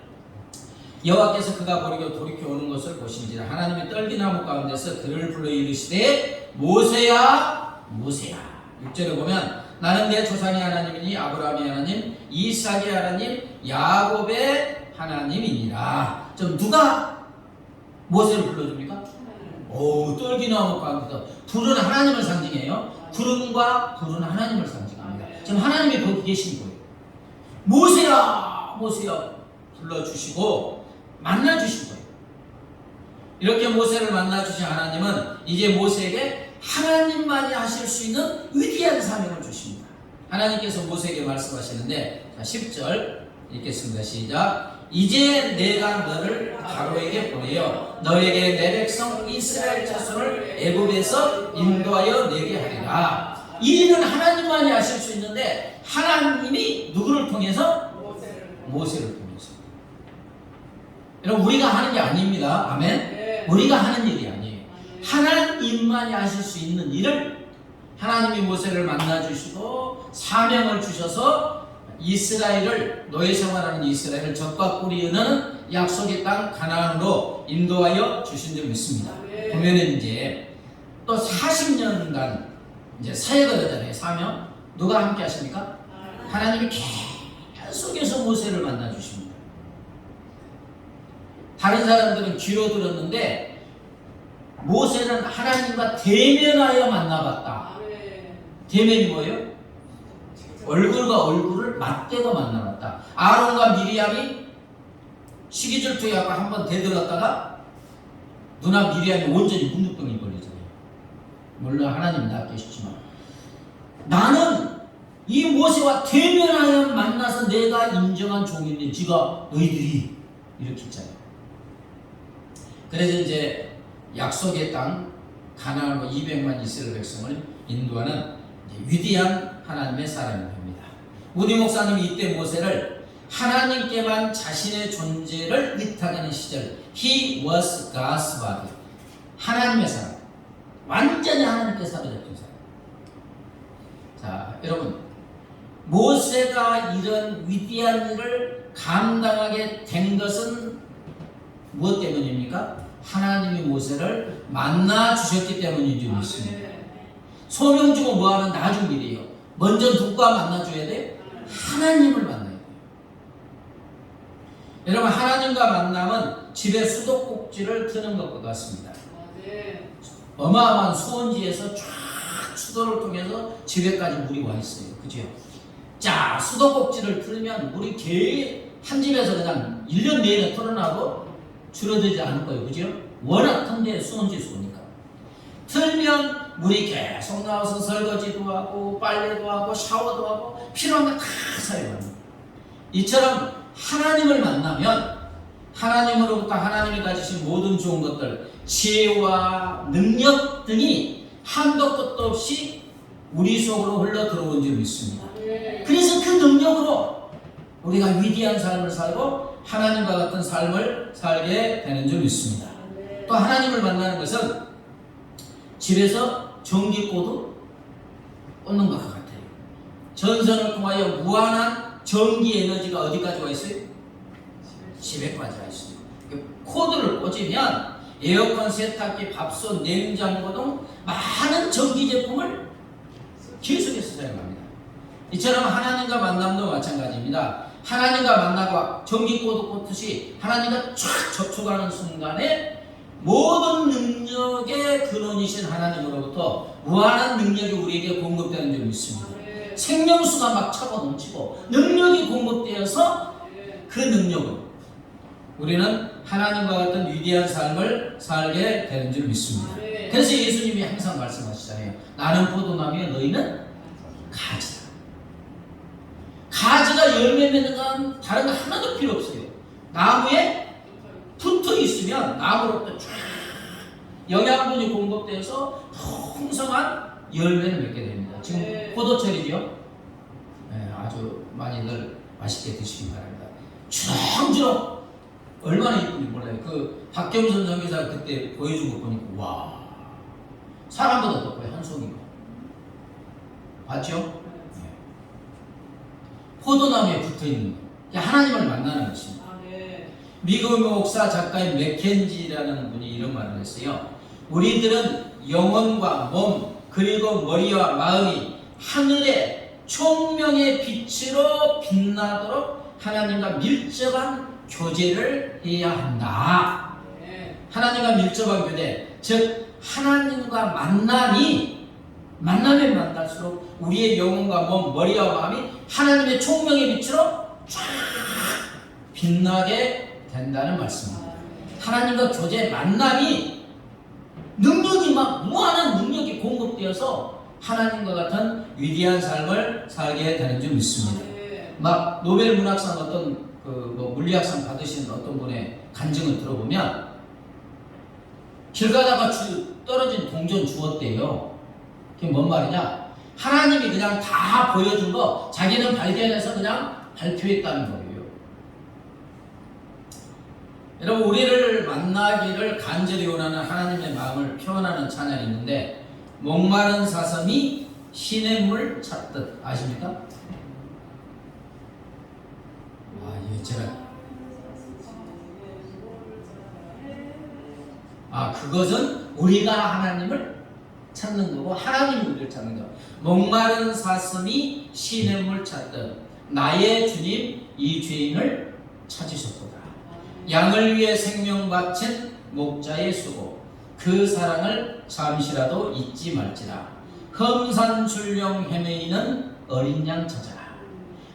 여호와께서 그가 버리고 돌이켜 오는 것을 보신지라 하나님이 떨기나무 가운데서 그를 불러 이르시되 모세야 모세야. 6절에 보면 나는 내 조상의 하나님이니 아브라함의 하나님 이삭의 하나님 야곱의 하나님이니라. 좀 누가 모세를 불러줍니까? 떨기나무 가운데서 불은 하나님을 상징해요. 구름과 불은 하나님을 상징합니다. 지금 하나님이 거기 계신 거예요. 모세야 모세야 불러주시고 만나주신 거예요. 이렇게 모세를 만나주신 하나님은 이제 모세에게 하나님만이 하실 수 있는 위대한 사명을 주십니다. 하나님께서 모세에게 말씀하시는데 자, 10절 읽겠습니다. 시작. 이제 내가 너를 바로에게 보내어 너에게 내 백성 이스라엘 자손을 애굽에서 인도하여 내게 하리라. 이 일은 하나님만이 하실 수 있는데 하나님이 누구를 통해서? 모세를 통해서. 여러분 우리가 하는 게 아닙니다. 아멘. 우리가 하는 일이 아니에요. 하나님만이 하실 수 있는 일을 하나님이 모세를 만나주시고 사명을 주셔서 이스라엘을 노예 생활하는 이스라엘을 적과 꿀이 흐르는 약속의 땅 가나안으로 인도하여 주신 줄 믿습니다. 보면은 이제 또 40년간 이제 사역을 하잖아요. 사명 누가 함께 하십니까? 하나님이 계속해서 모세를 만나 주십니다. 다른 사람들은 귀로 들었는데 모세는 하나님과 대면하여 만나봤다. 대면이 뭐예요? 얼굴과 얼굴을 맞대고 만나봤다. 아론과 미리암이 시기질투에 한번 대들었다가 누나 미리암이 온전히 문둥병이 걸리잖아요. 물론 하나님이 나 계시지만 나는 이 모세와 대면하여 만나서 내가 인정한 종인데 지가 너희들이 이렇게 했잖아요. 그래서 이제 약속의 땅 가나안으로 200만 이스라엘 백성을 인도하는 위대한 하나님의 사람이 됩니다. 무디 목사님이 이때 모세를 하나님께만 자신의 존재를 의탁하는 시절 He was God's body. 하나님의 사람. 완전히 하나님께 사로잡힌 사람. 자, 여러분 모세가 이런 위대한 일을 감당하게 된 것은 무엇 때문입니까? 하나님이 모세를 만나 주셨기 때문인 줄 믿습니다. 소명 주고 뭐하는 나중 일이에요. 먼저 누가 만나줘야 돼? 하나님을 만나야 돼요. 여러분, 하나님과 만나면 집에 수도꼭지를 트는 것과 같습니다. 어마어마한 수원지에서 쫙 수도를 통해서 집에까지 물이 와 있어요. 그죠? 자, 수도꼭지를 틀면 물이 한 집에서 그냥 1년 내내 털어놔도 줄어들지 않을 거예요. 그죠? 워낙 큰데 수원지 수니까. 틀면 물이 계속 나와서 설거지도 하고 빨래도 하고 샤워도 하고 필요한 거 다 사용합니다. 이처럼 하나님을 만나면 하나님으로부터 하나님이 가지신 모든 좋은 것들, 지혜와 능력 등이 한도 끝도 없이 우리 속으로 흘러 들어온 줄 믿습니다. 그래서 그 능력으로 우리가 위대한 삶을 살고 하나님과 같은 삶을 살게 되는 줄 믿습니다. 또 하나님을 만나는 것은 집에서 전기코드 꽂는 것과 같아요. 전선을 통하여 무한한 전기 에너지가 어디까지 와 있어요? 집에까지 와 있어요. 코드를 꽂으면 에어컨, 세탁기, 밥솥, 냉장고 등 많은 전기 제품을 계속해서 사용합니다. 이처럼 하나님과 만남도 마찬가지입니다. 하나님과 만나고 전기코드 꽂듯이 하나님과 쫙 접촉하는 순간에 모든 능력의 근원이신 하나님으로부터 무한한 능력이 우리에게 공급되는 줄 믿습니다. 생명수가 막 차고 넘치고 능력이 공급되어서 그 능력으로 우리는 하나님과 같은 위대한 삶을 살게 되는 줄 믿습니다. 그래서 예수님이 항상 말씀하시잖아요. 나는 포도나무에 너희는 가지다. 가지가 열매 맺는 건 다른 거 하나도 필요 없어요. 나무에 붙어 있으면 나무로부터 쫙 영양분이 공급되어서 풍성한 열매를 맺게 됩니다. 지금 포도철이죠? 네, 아주 많이들 맛있게 드시기 바랍니다. 주렁주렁 얼마나 이쁜지 몰라요. 그 박경선 선교사가 그때 보여준 거 보니까 와, 사람보다 더 커요. 한 송이가. 봤죠? 네. 포도나무에 붙어있는 거. 하나님을 만나는 것입니다. 미국 목사 작가인 맥켄지라는 분이 이런 말을 했어요. 우리들은 영혼과 몸 그리고 머리와 마음이 하늘의 총명의 빛으로 빛나도록 하나님과 밀접한 교제를 해야 한다. 하나님과 밀접한 교제, 즉 하나님과 만나면 만날수록 우리의 영혼과 몸, 머리와 마음이 하나님의 총명의 빛으로 쫙 빛나게 된다는 말씀입니다. 하나님과 교제 만남이 능력이 막 무한한 능력이 공급되어서 하나님과 같은 위대한 삶을 살게 되는 줄 믿습니다. 막 노벨 문학상 어떤 물리학상 받으신 어떤 분의 간증을 들어보면 길 가다가 떨어진 동전 주웠대요. 그게 뭔 말이냐? 하나님이 그냥 다 보여준 거 자기는 발견해서 그냥 발표했다는 거예요. 여러분, 우리를 만나기를 간절히 원하는 하나님의 마음을 표현하는 찬양이 있는데, 목마른 사슴이 시냇물 찾듯, 아십니까? 이거 제가 그것은 우리가 하나님을 찾는 거고 하나님이 우리를 찾는 거. 목마른 사슴이 시냇물 찾듯 나의 주님 이 죄인을 찾으셨도다. 양을 위해 생명 바친 목자의 수고 그 사랑을 잠시라도 잊지 말지라. 험산 출령 헤매이는 어린 양 찾아라.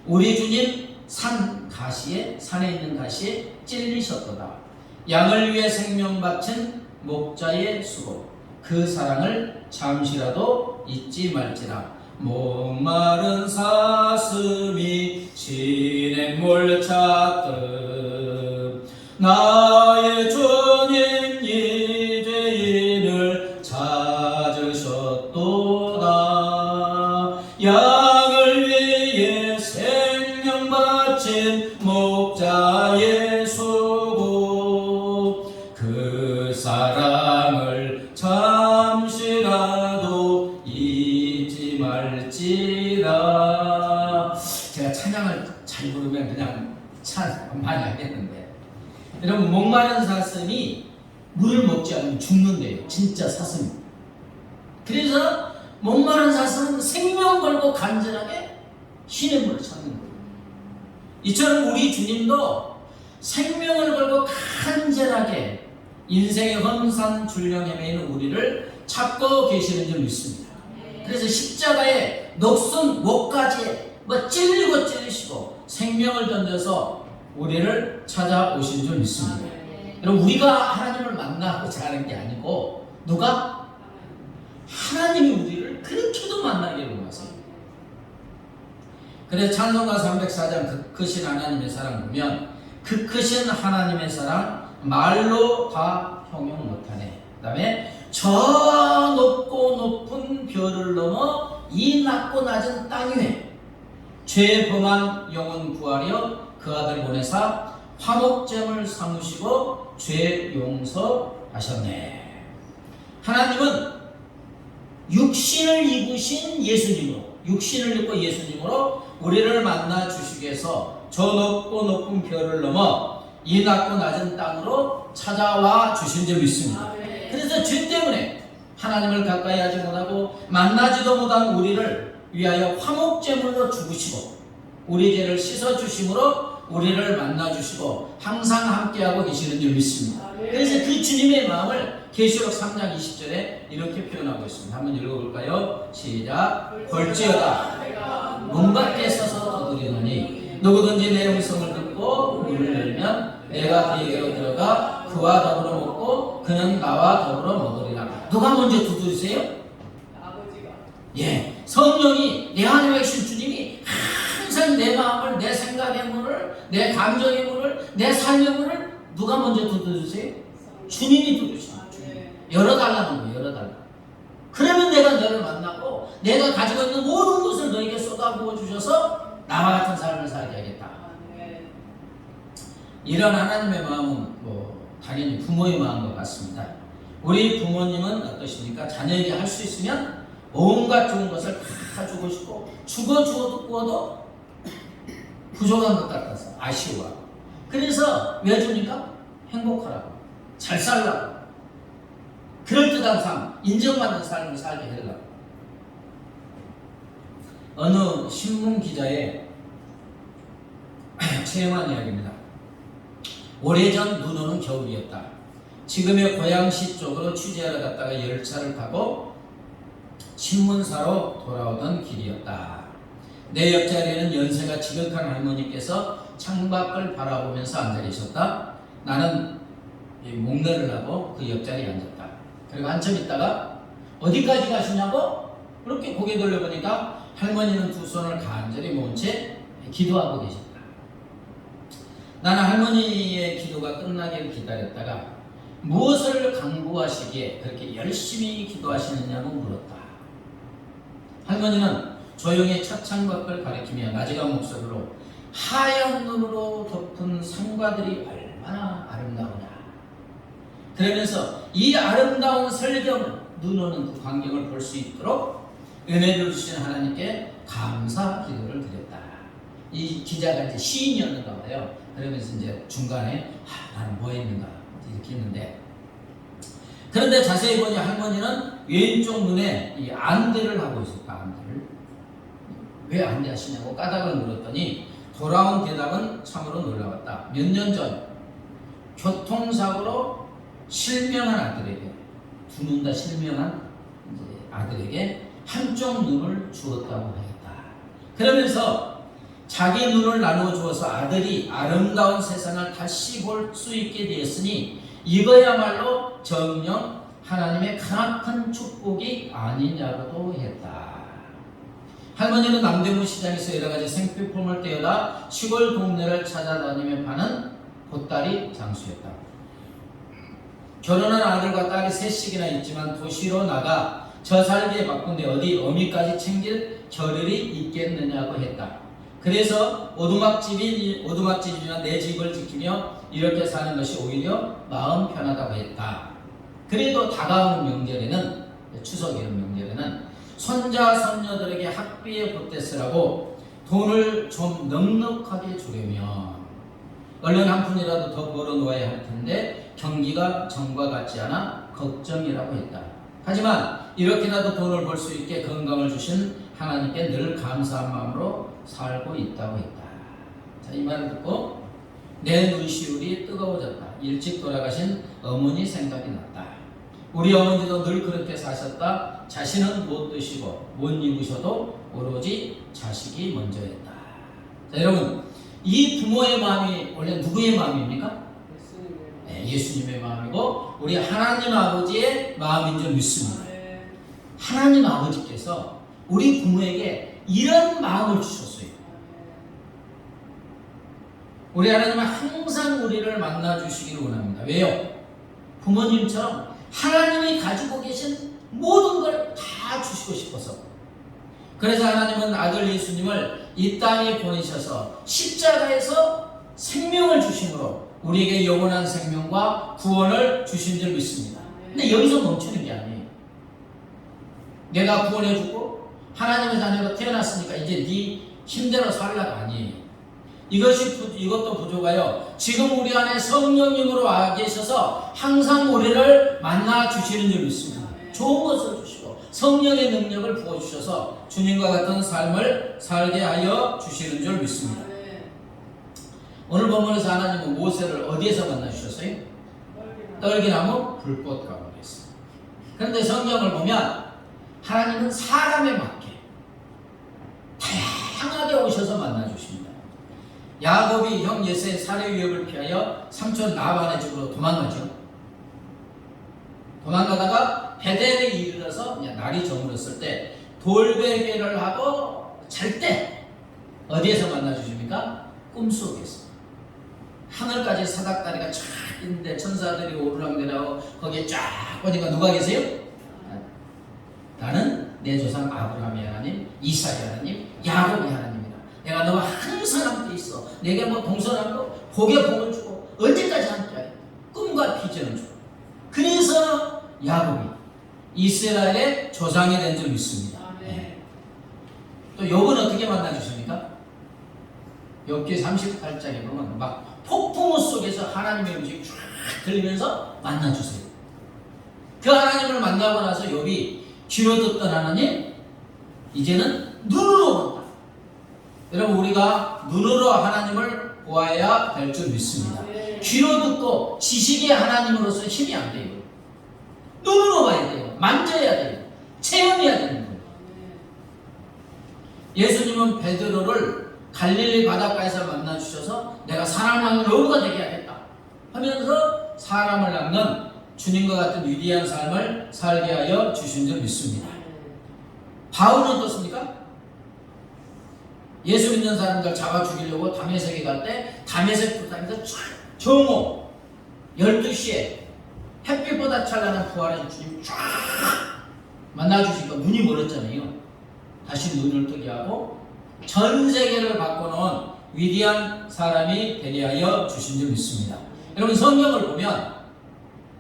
우리 주님 산에 있는 가시에 찔리셨도다. 양을 위해 생명 바친 목자의 수고 그 사랑을 잠시라도 잊지 말지라. 목마른 사슴이 시냇물 찾듯 나의 주님 이 죄인을 찾으셨도다. 양을 위해 생명 바친 목자의 수고 그 사랑을 잠시라도 잊지 말지라. 잘 부르면 그냥 참 많이 하겠는데, 여러분 목마른 사슴이 물을 먹지 않으면 죽는데요. 진짜 사슴이. 그래서 목마른 사슴은 생명 걸고 간절하게 신의 물을 찾는 거예요. 이처럼 우리 주님도 생명을 걸고 간절하게 인생의 험산 줄령 헤매이는 우리를 찾고 계시는 줄 믿습니다. 그래서 십자가의 녹슨 목까지 찔리고 찔리시고 생명을 던져서 우리를 찾아오신 줄 믿습니다. 여러분 우리가 하나님을 만나고자 하는 게 아니고 누가? 하나님이 우리를 그렇게도 만나게 원하세요. 그래서 찬송가 304장 그 크신 하나님의 사랑 보면 그 크신 하나님의 사랑 말로 다 형용 못하네. 그 다음에 저 높고 높은 별을 넘어 이 낮고 낮은 땅 위에 죄 범한 영혼 구하려 그 아들 보내사 화목제물 삼으시고 죄 용서하셨네. 하나님은 육신을 입으신 예수님으로, 육신을 입고 예수님으로 우리를 만나 주시기 위해서 저 높고 높은 별을 넘어 이 낮고 낮은 땅으로 찾아와 주신 줄 믿습니다. 그래서 죄 때문에 하나님을 가까이 하지 못하고 만나지도 못한 우리를 위하여 화목제물로 죽으시고 우리 죄를 씻어주심으로 우리를 만나주시고 항상 함께하고 계시는 줄 믿습니다. 그래서 그 주님의 마음을 계시록 3장 20절에 이렇게 표현하고 있습니다. 한번 읽어볼까요? 시작. 볼지어다 문 밖에 서서 두드리노니 누구든지 내 음성을 듣고 문을 열면 내가 그에게로 들어가 그와 더불어 먹고 그는 나와 더불어 먹으리라. 누가 먼저 두드리세요? 아버지가. 예, 성령이 내 안에 계신 주님이 항상 내 마음을, 내 생각의 문을, 내 감정의 문을, 내 삶의 문을 누가 먼저 두드리세요? 주님이 두드리십니다. 열어달라는 거예요. 열어달라. 그러면 내가 너를 만나고 내가 가지고 있는 모든 것을 너에게 쏟아부어 주셔서 나와 같은 삶을 살게 하겠다. 이런 하나님의 마음은 당연히 부모의 마음과 같습니다. 우리 부모님은 어떠십니까? 자녀에게 할 수 있으면 온갖 좋은 것을 다 주고 싶고 주어도 구워도 부족한 것 같아서 아쉬워하고, 그래서 왜 줍니까? 행복하라고, 잘 살라고, 그럴듯한 삶, 인정받는 삶을 살게 하려고. 어느 신문 기자의 체험한 이야기입니다. 오래전 눈 오는 겨울이었다. 지금의 고양시 쪽으로 취재하러 갔다가 열차를 타고 신문사로 돌아오던 길이었다. 내 옆자리에는 연세가 지극한 할머니께서 창밖을 바라보면서 앉아 계셨다. 나는 목례를 하고 그 옆자리에 앉았다. 그리고 한참 있다가 어디까지 가시냐고 그렇게 고개 돌려보니까 할머니는 두 손을 간절히 모은 채 기도하고 계셨다. 나는 할머니의 기도가 끝나기를 기다렸다가 무엇을 강구하시기에 그렇게 열심히 기도하시느냐고 물었다. 할머니는 조용히 차창밖을 가리키며 나지막 목소리로 하얀 눈으로 덮은 상과들이 얼마나 아름다우냐, 그러면서 이 아름다운 설경을, 눈 오는 그 광경을 볼 수 있도록 은혜를 주신 하나님께 감사 기도를 드렸다. 이 기자가 이제 시인이었는가 봐요. 그러면서 이제 중간에 나는 뭐 했는가 이렇게 했는데, 그런데 자세히 보니 할머니는 왼쪽 눈에 이 안대를 하고 있었다. 안대를. 왜 안대 하시냐고 까닭을 물었더니 돌아온 대답은 참으로 놀라웠다. 몇 년 전 교통사고로 실명한 아들에게, 두 눈 다 실명한 아들에게 한쪽 눈을 주었다고 하였다. 그러면서 자기 눈을 나누어 주어서 아들이 아름다운 세상을 다시 볼 수 있게 되었으니 이거야말로 정녕 하나님의 크나큰 축복이 아니냐고도 했다. 할머니는 남대문 시장에서 여러가지 생필품을 떼어다 시골 동네를 찾아다니며 파는 보따리 장수였다. 결혼한 아들과 딸이 셋씩이나 있지만 도시로 나가 저 살기에 바쁜데 어디 어미까지 챙길 겨를이 있겠느냐고 했다. 그래서 오두막집이나 내 집을 지키며 이렇게 사는 것이 오히려 마음 편하다고 했다. 그래도 다가오는 명절에는, 추석 이런 명절에는 손자 손녀들에게 학비에 보태 쓰라고 돈을 좀 넉넉하게 주려면 얼른 한 푼이라도 더 벌어 놓아야 할 텐데 경기가 전과 같지 않아 걱정이라고 했다. 하지만 이렇게라도 돈을 벌 수 있게 건강을 주신 하나님께 늘 감사한 마음으로 살고 있다고 했다. 자, 이 말을 듣고 내 눈시울이 뜨거워졌다. 일찍 돌아가신 어머니 생각이 났다. 우리 어머니도 늘 그렇게 사셨다. 자신은 못 드시고 못 입으셔도 오로지 자식이 먼저였다. 자, 여러분, 이 부모의 마음이 원래 누구의 마음입니까? 네, 예수님의 마음이고 우리 하나님 아버지의 마음인 줄 믿습니다. 하나님 아버지께서 우리 부모에게 이런 마음을 주셨어요. 우리 하나님은 항상 우리를 만나주시기를 원합니다. 왜요? 부모님처럼 하나님이 가지고 계신 모든 걸 다 주시고 싶어서. 그래서 하나님은 아들 예수님을 이 땅에 보내셔서 십자가에서 생명을 주심으로 우리에게 영원한 생명과 구원을 주신 줄 믿습니다. 근데 여기서 멈추는 게 아니에요. 내가 구원해주고 하나님의 자녀로 태어났으니까 이제 네 힘대로 살라가 아니에요. 이것도 부족하여 지금 우리 안에 성령님으로 와 계셔서 항상 우리를 만나 주시는 줄 믿습니다. 좋은 것을 주시고 성령의 능력을 부어주셔서 주님과 같은 삶을 살게 하여 주시는 줄 믿습니다. 오늘 본문에서 하나님은 모세를 어디에서 만나 주셨어요? 떨기나무 불꽃 가운데서. 그런데 성경을 보면 하나님은 사람에 맞게 다양하게 오셔서 만나 주십니다. 야곱이 형 예세의 살해 위협을 피하여 삼촌 라반의 집으로 도망가죠. 도망가다가 베델에 이르러서 날이 저물었을 때 돌베개를 하고 잘 때 어디에서 만나 주십니까? 꿈속에서. 하늘까지 사닥다리가 쫙 있는데 천사들이 오르락내리하고 거기에 쫙 보니까 누가 계세요? 나는 내 조상 아브라함의 하나님, 이삭의 하나님, 야곱의 하나님이다. 내가 너와 항상 함께 있어. 내게 뭐 동서남도 복에 복을 주고 언제까지 함께 하겠다. 꿈과 비전을 주고. 그래서 야곱이 이스라엘의 조상이 된 줄 믿습니다. 네. 또 욥은 어떻게 만나 주십니까? 욥기 38장에 보면 막 폭풍우 속에서 하나님의 음식이 쫙 들리면서 만나 주세요. 그 하나님을 만나고 나서 욥이 귀로 듣던 하나님 이제는 눈으로 본다. 여러분, 우리가 눈으로 하나님을 보아야 될 줄 믿습니다. 귀로 듣고 지식의 하나님으로서 힘이 안 돼요. 눈으로 봐야 돼요. 만져야 돼요. 체험해야 되는 거예요. 예수님은 베드로를 갈릴리 바닷가에서 만나 주셔서 내가 사람을 낚는 여우가 되게 하겠다 하면서 사람을 낚는 주님과 같은 위대한 삶을 살게 하여 주신 줄 믿습니다. 바울은 어떻습니까? 예수 믿는 사람들 잡아 죽이려고 다메섹에 갈 때 다메섹 불타면서 정오 12시에 햇빛보다 찬란한 부활의 주님 쫙 만나주시니까 눈이 멀었잖아요. 다시 눈을 뜨게 하고 전 세계를 바꿔놓은 위대한 사람이 되게 하여 주신 줄 믿습니다. 여러분, 성경을 보면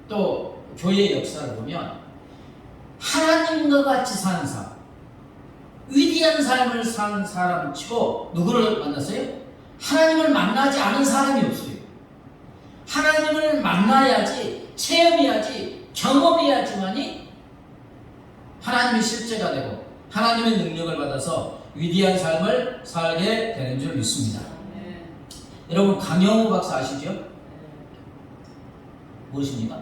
또 교회의 역사를 보면 하나님과 같이 사는 사람, 위대한 삶을 사는 사람 치고 누구를 만났어요? 하나님을 만나지 않은 사람이 없어요. 하나님을 만나야지, 체험해야지, 경험해야지만이 하나님의 실제가 되고 하나님의 능력을 받아서 위대한 삶을 살게 되는 줄 믿습니다. 여러분, 강영우 박사 아시죠? 무엇입니까?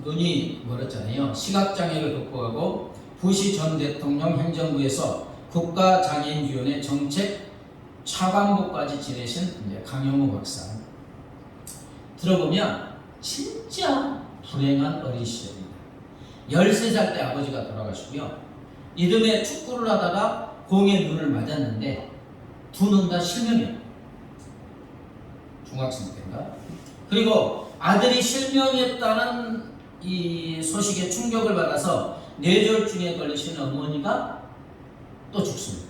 눈이 멀었잖아요. 시각장애를 극복하고 부시 전 대통령 행정부에서 국가장애인위원회 정책 차관보까지 지내신 강영우 박사. 들어보면 진짜 불행한 어린 시절입니다. 13살 때 아버지가 돌아가시고요. 이듬해 축구를 하다가 공에 눈을 맞았는데 두 눈 다 실명이에요. 중학생 때인가? 그리고 아들이 실명했다는 이 소식에 충격을 받아서 뇌졸중에 걸리신 어머니가 또 죽습니다.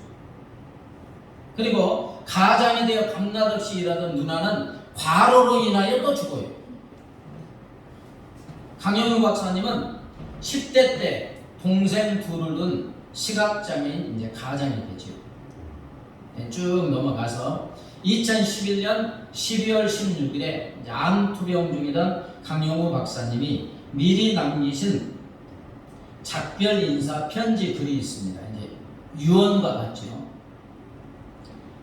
그리고 가장이 되어 밤낮없이 일하던 누나는 과로로 인하여 또 죽어요. 강영우 박사님은 10대 때 동생 둘을 둔 시각장애인 이제 가장이 되죠. 네, 쭉 넘어가서 2011년 12월 16일에 암투병 중이던 강용우 박사님이 미리 남기신 작별 인사 편지 글이 있습니다. 이제 유언과 같죠.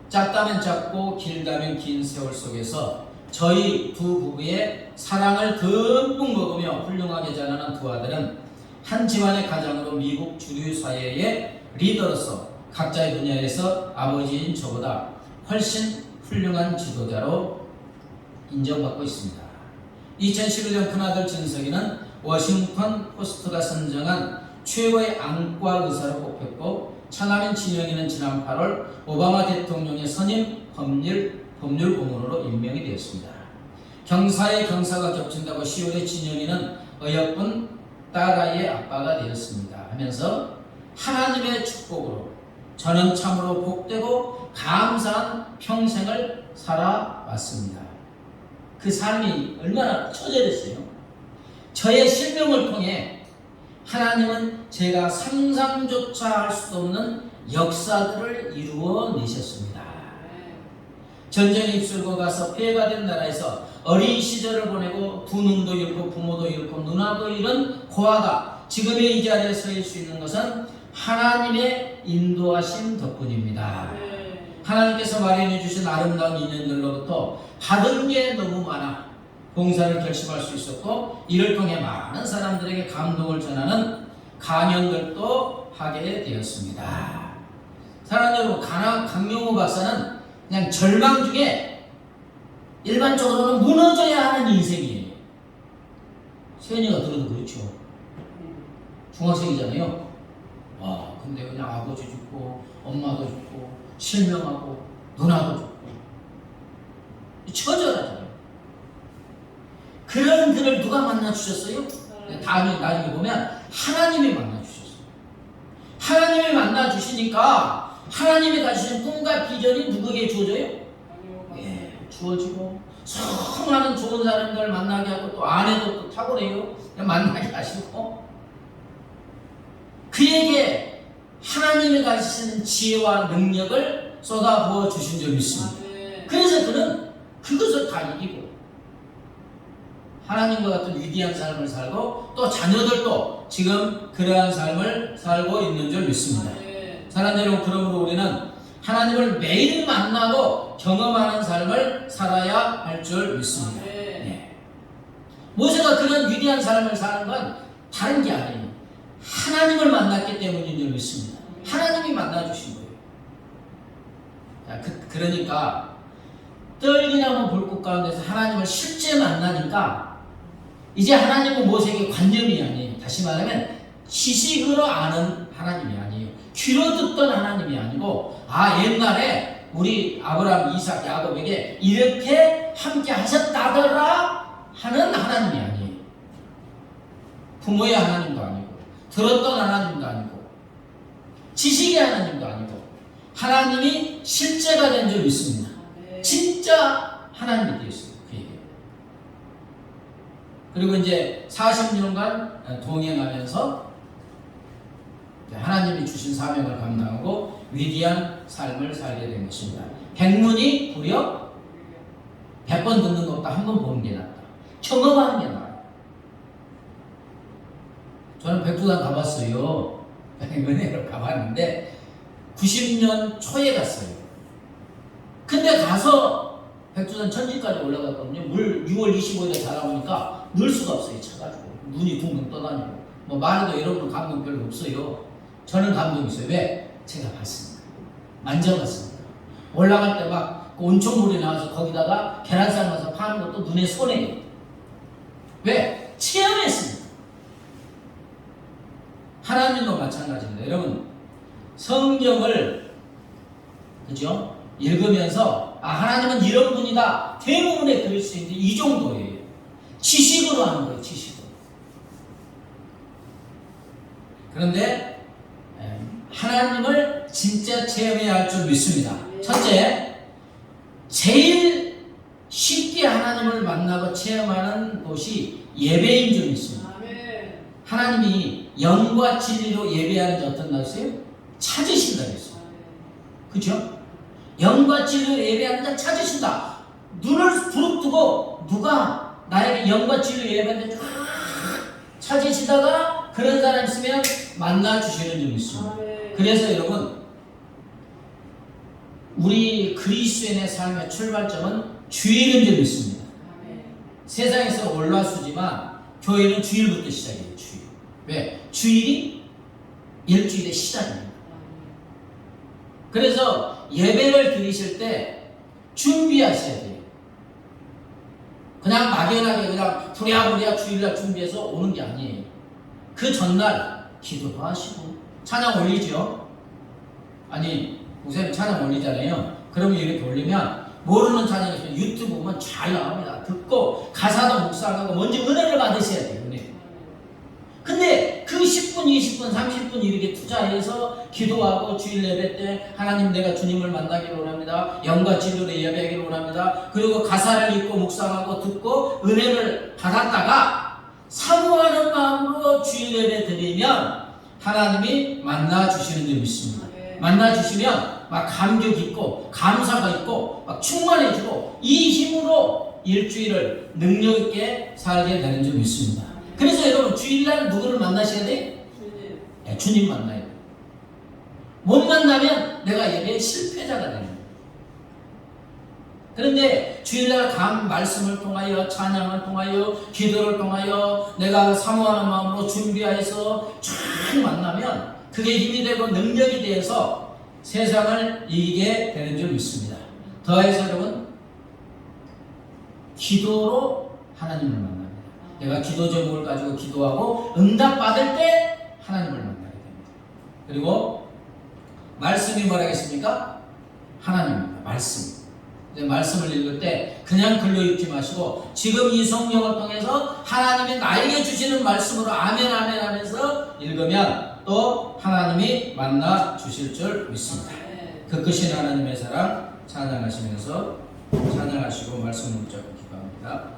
짧다면 짧고 길다면 긴 세월 속에서 저희 두 부부의 사랑을 듬뿍 먹으며 훌륭하게 자라난 두 아들은 한 집안의 가장으로 미국 주류 사회의 리더로서 각자의 분야에서 아버지인 저보다 훨씬 훌륭한 지도자로 인정받고 있습니다. 2011년 큰아들 진석이는 워싱턴 포스트가 선정한 최고의 안과 의사로 뽑혔고 차남인 진영이는 지난 8월 오바마 대통령의 선임 법률 고문으로 임명이 되었습니다. 경사에 경사가 겹친다고 10월에 진영이는 어여쁜 딸아이의 아빠가 되었습니다 하면서 하나님의 축복으로 저는 참으로 복되고 감사한 평생을 살아왔습니다. 그 삶이 얼마나 처절했어요. 저의 실명을 통해 하나님은 제가 상상조차 할 수도 없는 역사들을 이루어내셨습니다. 전쟁에 입술고 가서 폐해가 된 나라에서 어린 시절을 보내고 두 눈도 잃고 부모도 잃고 누나도 잃은 고아가 지금의 이 자리에 서 있을 수 있는 것은 하나님의 인도하심 덕분입니다. 하나님께서 마련해 주신 아름다운 인연들로부터 받은 게 너무 많아 봉사를 결심할 수 있었고 이를 통해 많은 사람들에게 감동을 전하는 강연들도 하게 되었습니다. 사랑하는 여러분, 강용우 박사는 그냥 절망 중에 일반적으로는 무너져야 하는 인생이에요. 세연이가 들어도 그렇죠. 중학생이잖아요. 와, 근데 그냥 아버지 죽고 엄마도 죽고 실명하고 누나도 죽고 처절하잖아요. 그런 그를 누가 만나주셨어요? 나중에 보면 하나님이 만나주셨어요. 하나님이 만나주시니까 하나님이 가지신 꿈과 비전이 누구에게 주어져요? 예, 주어지고 수많은 좋은 사람들 만나게 하고 또 아내도 또 탁월해요. 만나게 하시고 그에게 하나님이 가지시는 지혜와 능력을 쏟아부어 주신 적이 있습니다. 그래서 그는 그것을 다 이기고 하나님과 같은 위대한 삶을 살고 또 자녀들도 지금 그러한 삶을 살고 있는 줄 믿습니다. 사랑하는 여러분, 그러므로 우리는 하나님을 매일 만나고 경험하는 삶을 살아야 할 줄 믿습니다. 네. 모세가 그런 위대한 삶을 사는 건 다른 게 아니에요. 하나님을 만났기 때문인 줄 믿습니다. 하나님이 만나주신 거예요. 자, 그러니까 떨기나무 불꽃 가운데서 하나님을 실제 만나니까 이제 하나님은 모세에게 관념이 아니에요. 다시 말하면 지식으로 아는 하나님이 아니에요. 귀로 듣던 하나님이 아니고 옛날에 우리 아브라함, 이삭, 야곱에게 이렇게 함께 하셨다더라 하는 하나님이 아니에요. 부모의 하나님도 아니고 들었던 하나님도 아니고 지식의 하나님도 아니고 하나님이 실제가 된 줄 믿습니다. 진짜 하나님이 되었어요. 그에게. 그리고 이제 40년간 동행하면서 하나님이 주신 사명을 감당하고 위대한 삶을 살게 된 것입니다. 백문이 불여 100번 듣는 것보다 한 번 보는 게 낫다. 경험하는 게 나아요. 저는 백두산 가봤어요. 은혜로 가봤는데 90년 초에 갔어요. 근데 가서 백두산 천지까지 올라갔거든요. 물 6월 25일에 달아오니까 넣을 수가 없어요. 차가지고 눈이 둥둥 떠다니고 뭐 말해도 여러분 감동 별로 없어요. 저는 감동이 있어요. 왜? 제가 봤습니다. 만져봤습니다. 올라갈 때 막 온천물이 나와서 거기다가 계란 삶아서 파는 것도 눈에 손해요. 왜? 체험했습니다. 하나님도 마찬가지입니다. 여러분, 성경을 그죠? 읽으면서 하나님은 이런 분이다 대부분의 그릴 수 있는데 이 정도예요. 지식으로 하는 거예요. 지식으로. 그런데 하나님을 진짜 체험해야 할 줄 믿습니다. 첫째, 제일 쉽게 하나님을 만나고 체험하는 곳이 예배인 줄 믿습니다. 하나님이 영과 진리로 예배하는 게 어떤 날이세요? 찾으신다 그랬어요. 그죠? 영과 진리로 예배하는 자 찾으신다. 눈을 부릅뜨고 누가 나에게 영과 진리로 예배하는 자 찾으시다가 그런 사람 있으면 만나주시는 점이 있습니다. 그래서 여러분, 우리 그리스도인의 삶의 출발점은 주일인 줄 믿습니다. 세상에서 올라서지만 교회는 주일부터 시작해요. 주일. 왜? 주일이 일주일의 시작입니다. 그래서 예배를 드리실 때 준비하셔야 돼요. 그냥 막연하게 그냥 부랴부랴 주일날 준비해서 오는 게 아니에요. 그 전날 기도도 하시고 찬양 올리죠. 아니 목사님 찬양 올리잖아요. 그러면 이렇게 올리면 모르는 찬양이 있으면 유튜브 보면 잘 나옵니다. 듣고 가사도 묵상하고 먼저 은혜를 받으셔야 돼요. 은혜. 근데 그 10분, 20분, 30분 이렇게 투자해서 기도하고 주일 예배 때 하나님 내가 주님을 만나기를 원합니다. 영과 진리로 예배하기를 원합니다. 그리고 가사를 읽고 묵상하고 듣고 은혜를 받았다가 사모하는 마음으로 주일 예배 드리면 하나님이 만나주시는 줄 믿습니다. 만나주시면 막 감격 있고 감사가 있고 막 충만해지고 이 힘으로 일주일을 능력 있게 살게 되는 줄 믿습니다. 그래서 여러분 주일날 누구를 만나셔야 돼? 주님. 네, 주님 만나야 돼. 못 만나면 내가 예배의 실패자가 되는 거예요. 그런데 주일날 말씀을 통하여 찬양을 통하여 기도를 통하여 내가 사모하는 마음으로 준비하여서 쫙 만나면 그게 힘이 되고 능력이 되어서 세상을 이기게 되는 줄 믿습니다. 더해서 여러분 기도로 하나님을 만납니다. 내가 기도 제목을 가지고 기도하고 응답받을 때 하나님을 만나게 됩니다. 그리고 말씀이 뭐라겠습니까? 하나님입니다. 말씀. 이제 말씀을 읽을 때 그냥 글로 읽지 마시고 지금 이 성경을 통해서 하나님이 나에게 주시는 말씀으로 아멘 아멘 하면서 읽으면 또 하나님이 만나 주실 줄 믿습니다. 그 크신 하나님의 사랑 찬양하시면서 찬양하시고 말씀을 붙잡고 기도합니다.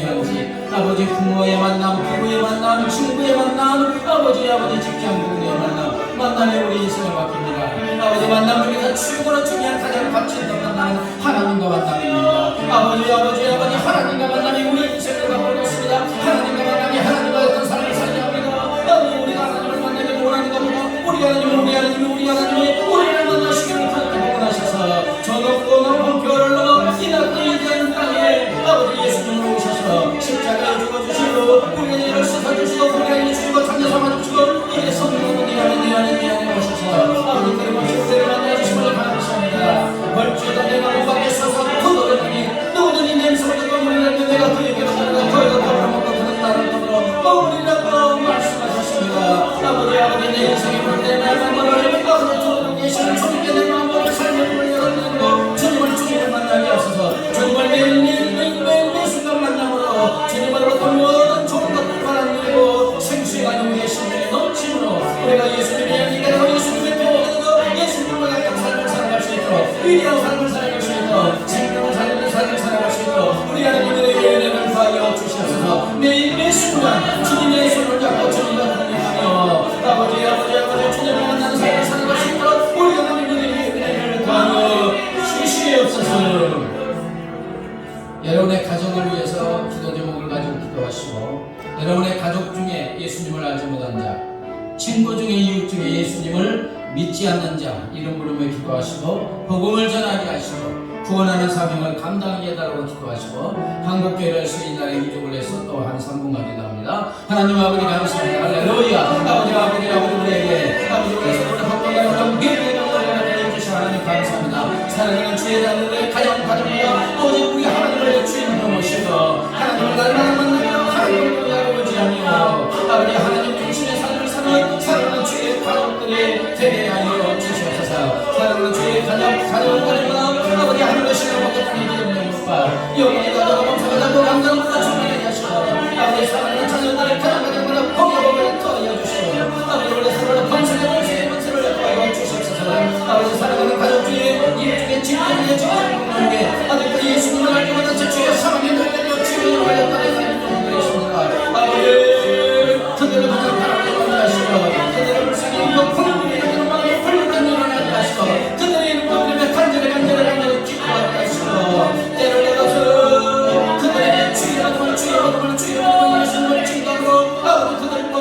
중요한지 아버지 부모의 만남, 부부의 만남, 친구의 만남, 아버지 직장 동료의 만남에 우리 인생을 맡깁니다. 아버지 만남 중에서 최고로 중요한 가장 가치 있는 만남은 하나님과 만남입니다. 아버지 하나님과 만남이 우리 인생을 바꿔놓습니다. 하나님과 만남이 하나님과 어떤 삶을 살게 합니다. 아버지 우리가 하나님을 만나기 원하는 것보다 우리 하나님이 우리를 만나시기를 그렇게 원하셔서 저 높고 별을 넘어 이 낮고 이대한 땅에 아버지 예수님으로 오셔서 십자가에 죽어주시고 우리의 죄를 씻어주시고 우리의 주시고 장려 삼아주시고 이제 성령으로 내 안에 오셔서 아버지 우리를 만나주심을 바랍니다. 벌주에다 내가 못 받게 써서 거두더니 누구든지 냄새를 듣고 물렸는데 내가 그에게 가다가 거기가 더불어먹고 그는 나를 더불어 우리라고 말씀하셨습니다. 아버지 내 인생의 물때 나의 마음을 아버지 주님 계시는 주님께 내 마음을 삶을 열어드리고 주님을 만나게 하소서. 주님을 매일 순간 만남으로 주님으로 모든 좋은 것들 바라누리고 생수의 가정 계신 분의 넘침으로 우리가 예수님의 향기가 예수님의 배우고 예수님과 같은 삶을 살아갈 수 있도록 위대한 삶을 살아갈 수 있도록 생명을 살리는 삶을 살아갈 수 있도록 우리 하나님의 은혜를 구하여 주시옵소서. 매일 순간 주님의 손을 잡고 주님과 동행하며 아버지 주님을 만나는 삶을 살아갈 수 있도록 우리 하나님의 은혜를 구하여 주시옵소서. 여러분의 가정을 위해서 기도 제목을 가지고 기도하시고 여러분의 가족 중에 예수님을 알지 못한 자, 친구 중에 이웃 중에 예수님을 믿지 않는 자 이름 부르며 기도하시고 복음을 전하게 하시고 구원하는 사명을 감당하게 해달라고 기도하시고 한국교회를 이 나라에 이족을 해서 또 한 3분간 기도합니다. 하나님 아버지 감사합니다. 할렐루야. 아버지 우리에게 아버지 우리에서 오늘 복음을 좀 믿음을 주신 하나님 감사합니다. 사랑하는 주의 자녀들의 가정과 오직 우리 하나님을 주인으로 모시고 하나님을 날마다 만나며 하나님을 의지하며 아버지 하나님 중심의 삶을 사는 사랑하는 주의 가족들이 되게 하여 주시옵소서. 사랑하는 주의 가정과 아버지 하늘의 신을 먹고 다니는 것과 영원히 가져가 범사가 잡고 감사합니다. 주님의 하시고 아버지 사랑하는 자녀들의 가정마다 복을 더하여 주시고 아버지 우리 서로 범사가 주의 문세를 더하여 주시옵소서. 아버지 사랑하는 가족 중에 이웃 중에 친구 중에 아들들이 예수님을 알지 못한 채 주의 사랑에 들려며 주님을 알렸다는 사람들이 있습니다. 아버지 그들을 그냥 바라보게 하시고 그들을 불쌍히 높은 이름으로 마음에 훌륭한 일을 하게 하시고 그들의 이름으로 우리의 간절히 기뻐하게 하시고 때를 내어서 그들에게 주의 복음을 예수님을 증거하고 아버지 그들도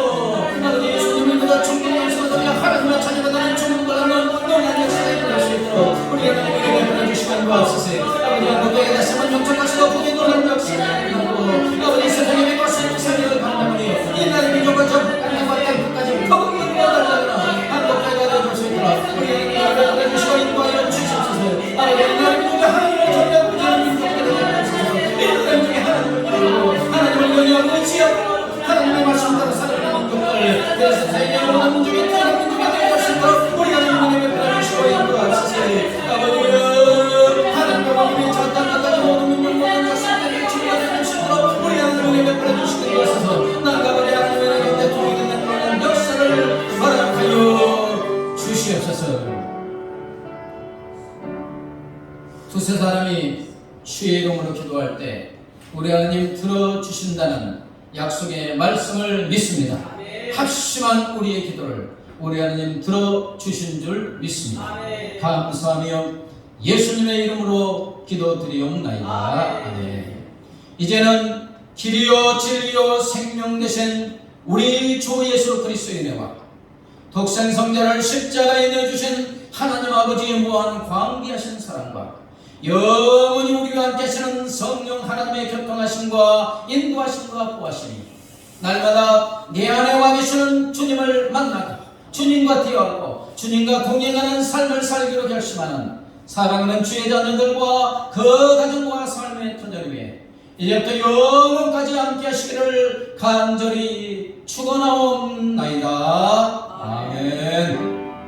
아버지 예수님을 보다 존경하면서 하나님의 자녀가 되는 중국을 하는 놀라운 역사가 일어날 수 있도록 우리 하나님에게 보내주시면 고맙으세요. 아버지 한국에게 다시 한번 영접하시고 그게 놀라운 역사가 일어나고 아버지 세상에 맺고 있는 세상을 감당하니 이 나라의 민족과 저 땅과 땅끝까지 복음을 보달라는 한국교회가 되어줄 수 있도록 우리 하나님에게 보내주시고 인도하여 주시옵소서. 아버지 이 나라의 민족과 하나님의 전략 부자는 민족이 되어줄 수 있도록 이 나라의 민족이 하나님을 연유하고 의지하고 하나님의 말씀 따라 살아가는 민족들 그래서 세계의 모든 민족이 태어난 민족이 되어줄 수 있도록 우리 하나님에게 보내주시고 인도하시세. 아버지 하나님과 복음이 저 땅까지 모든 민족 모든 자식들에게 치유가 되는 수 있도록 우리 하나님에게 보내주시기 위해서 나가 우리 하나님의 곁에 통이 되는 그런 역사를 허락하여 주시옵소서. 두세 사람이 주의 이름으로 기도할 때 우리 하나님 들어주신다는 약속의 말씀을 믿습니다. 합심한 우리의 기도를 우리 하나님 들어주신 줄 믿습니다. 감사하며 예수님의 이름으로 기도드리옵나이다. 아멘. 이제는 길이요 진리요 생명 되신 우리 주 예수 그리스도의 은혜와 독생성자를 십자가에 내주신 하나님 아버지의 무한 광대하신 사랑과 영원히 우리와 함께 하시는 성령 하나님의 교통하심과 인도하심과 보하심이 날마다 내 안에 와 계시는 주님을 만나고 주님과 대화하고 주님과 동행하는 삶을 살기로 결심하는 사랑하는 주의 자녀들과 그 가정과 삶의 터전 위에 이제부터 영원까지 함께 하시기를 간절히 축원하옵나이다. 아멘.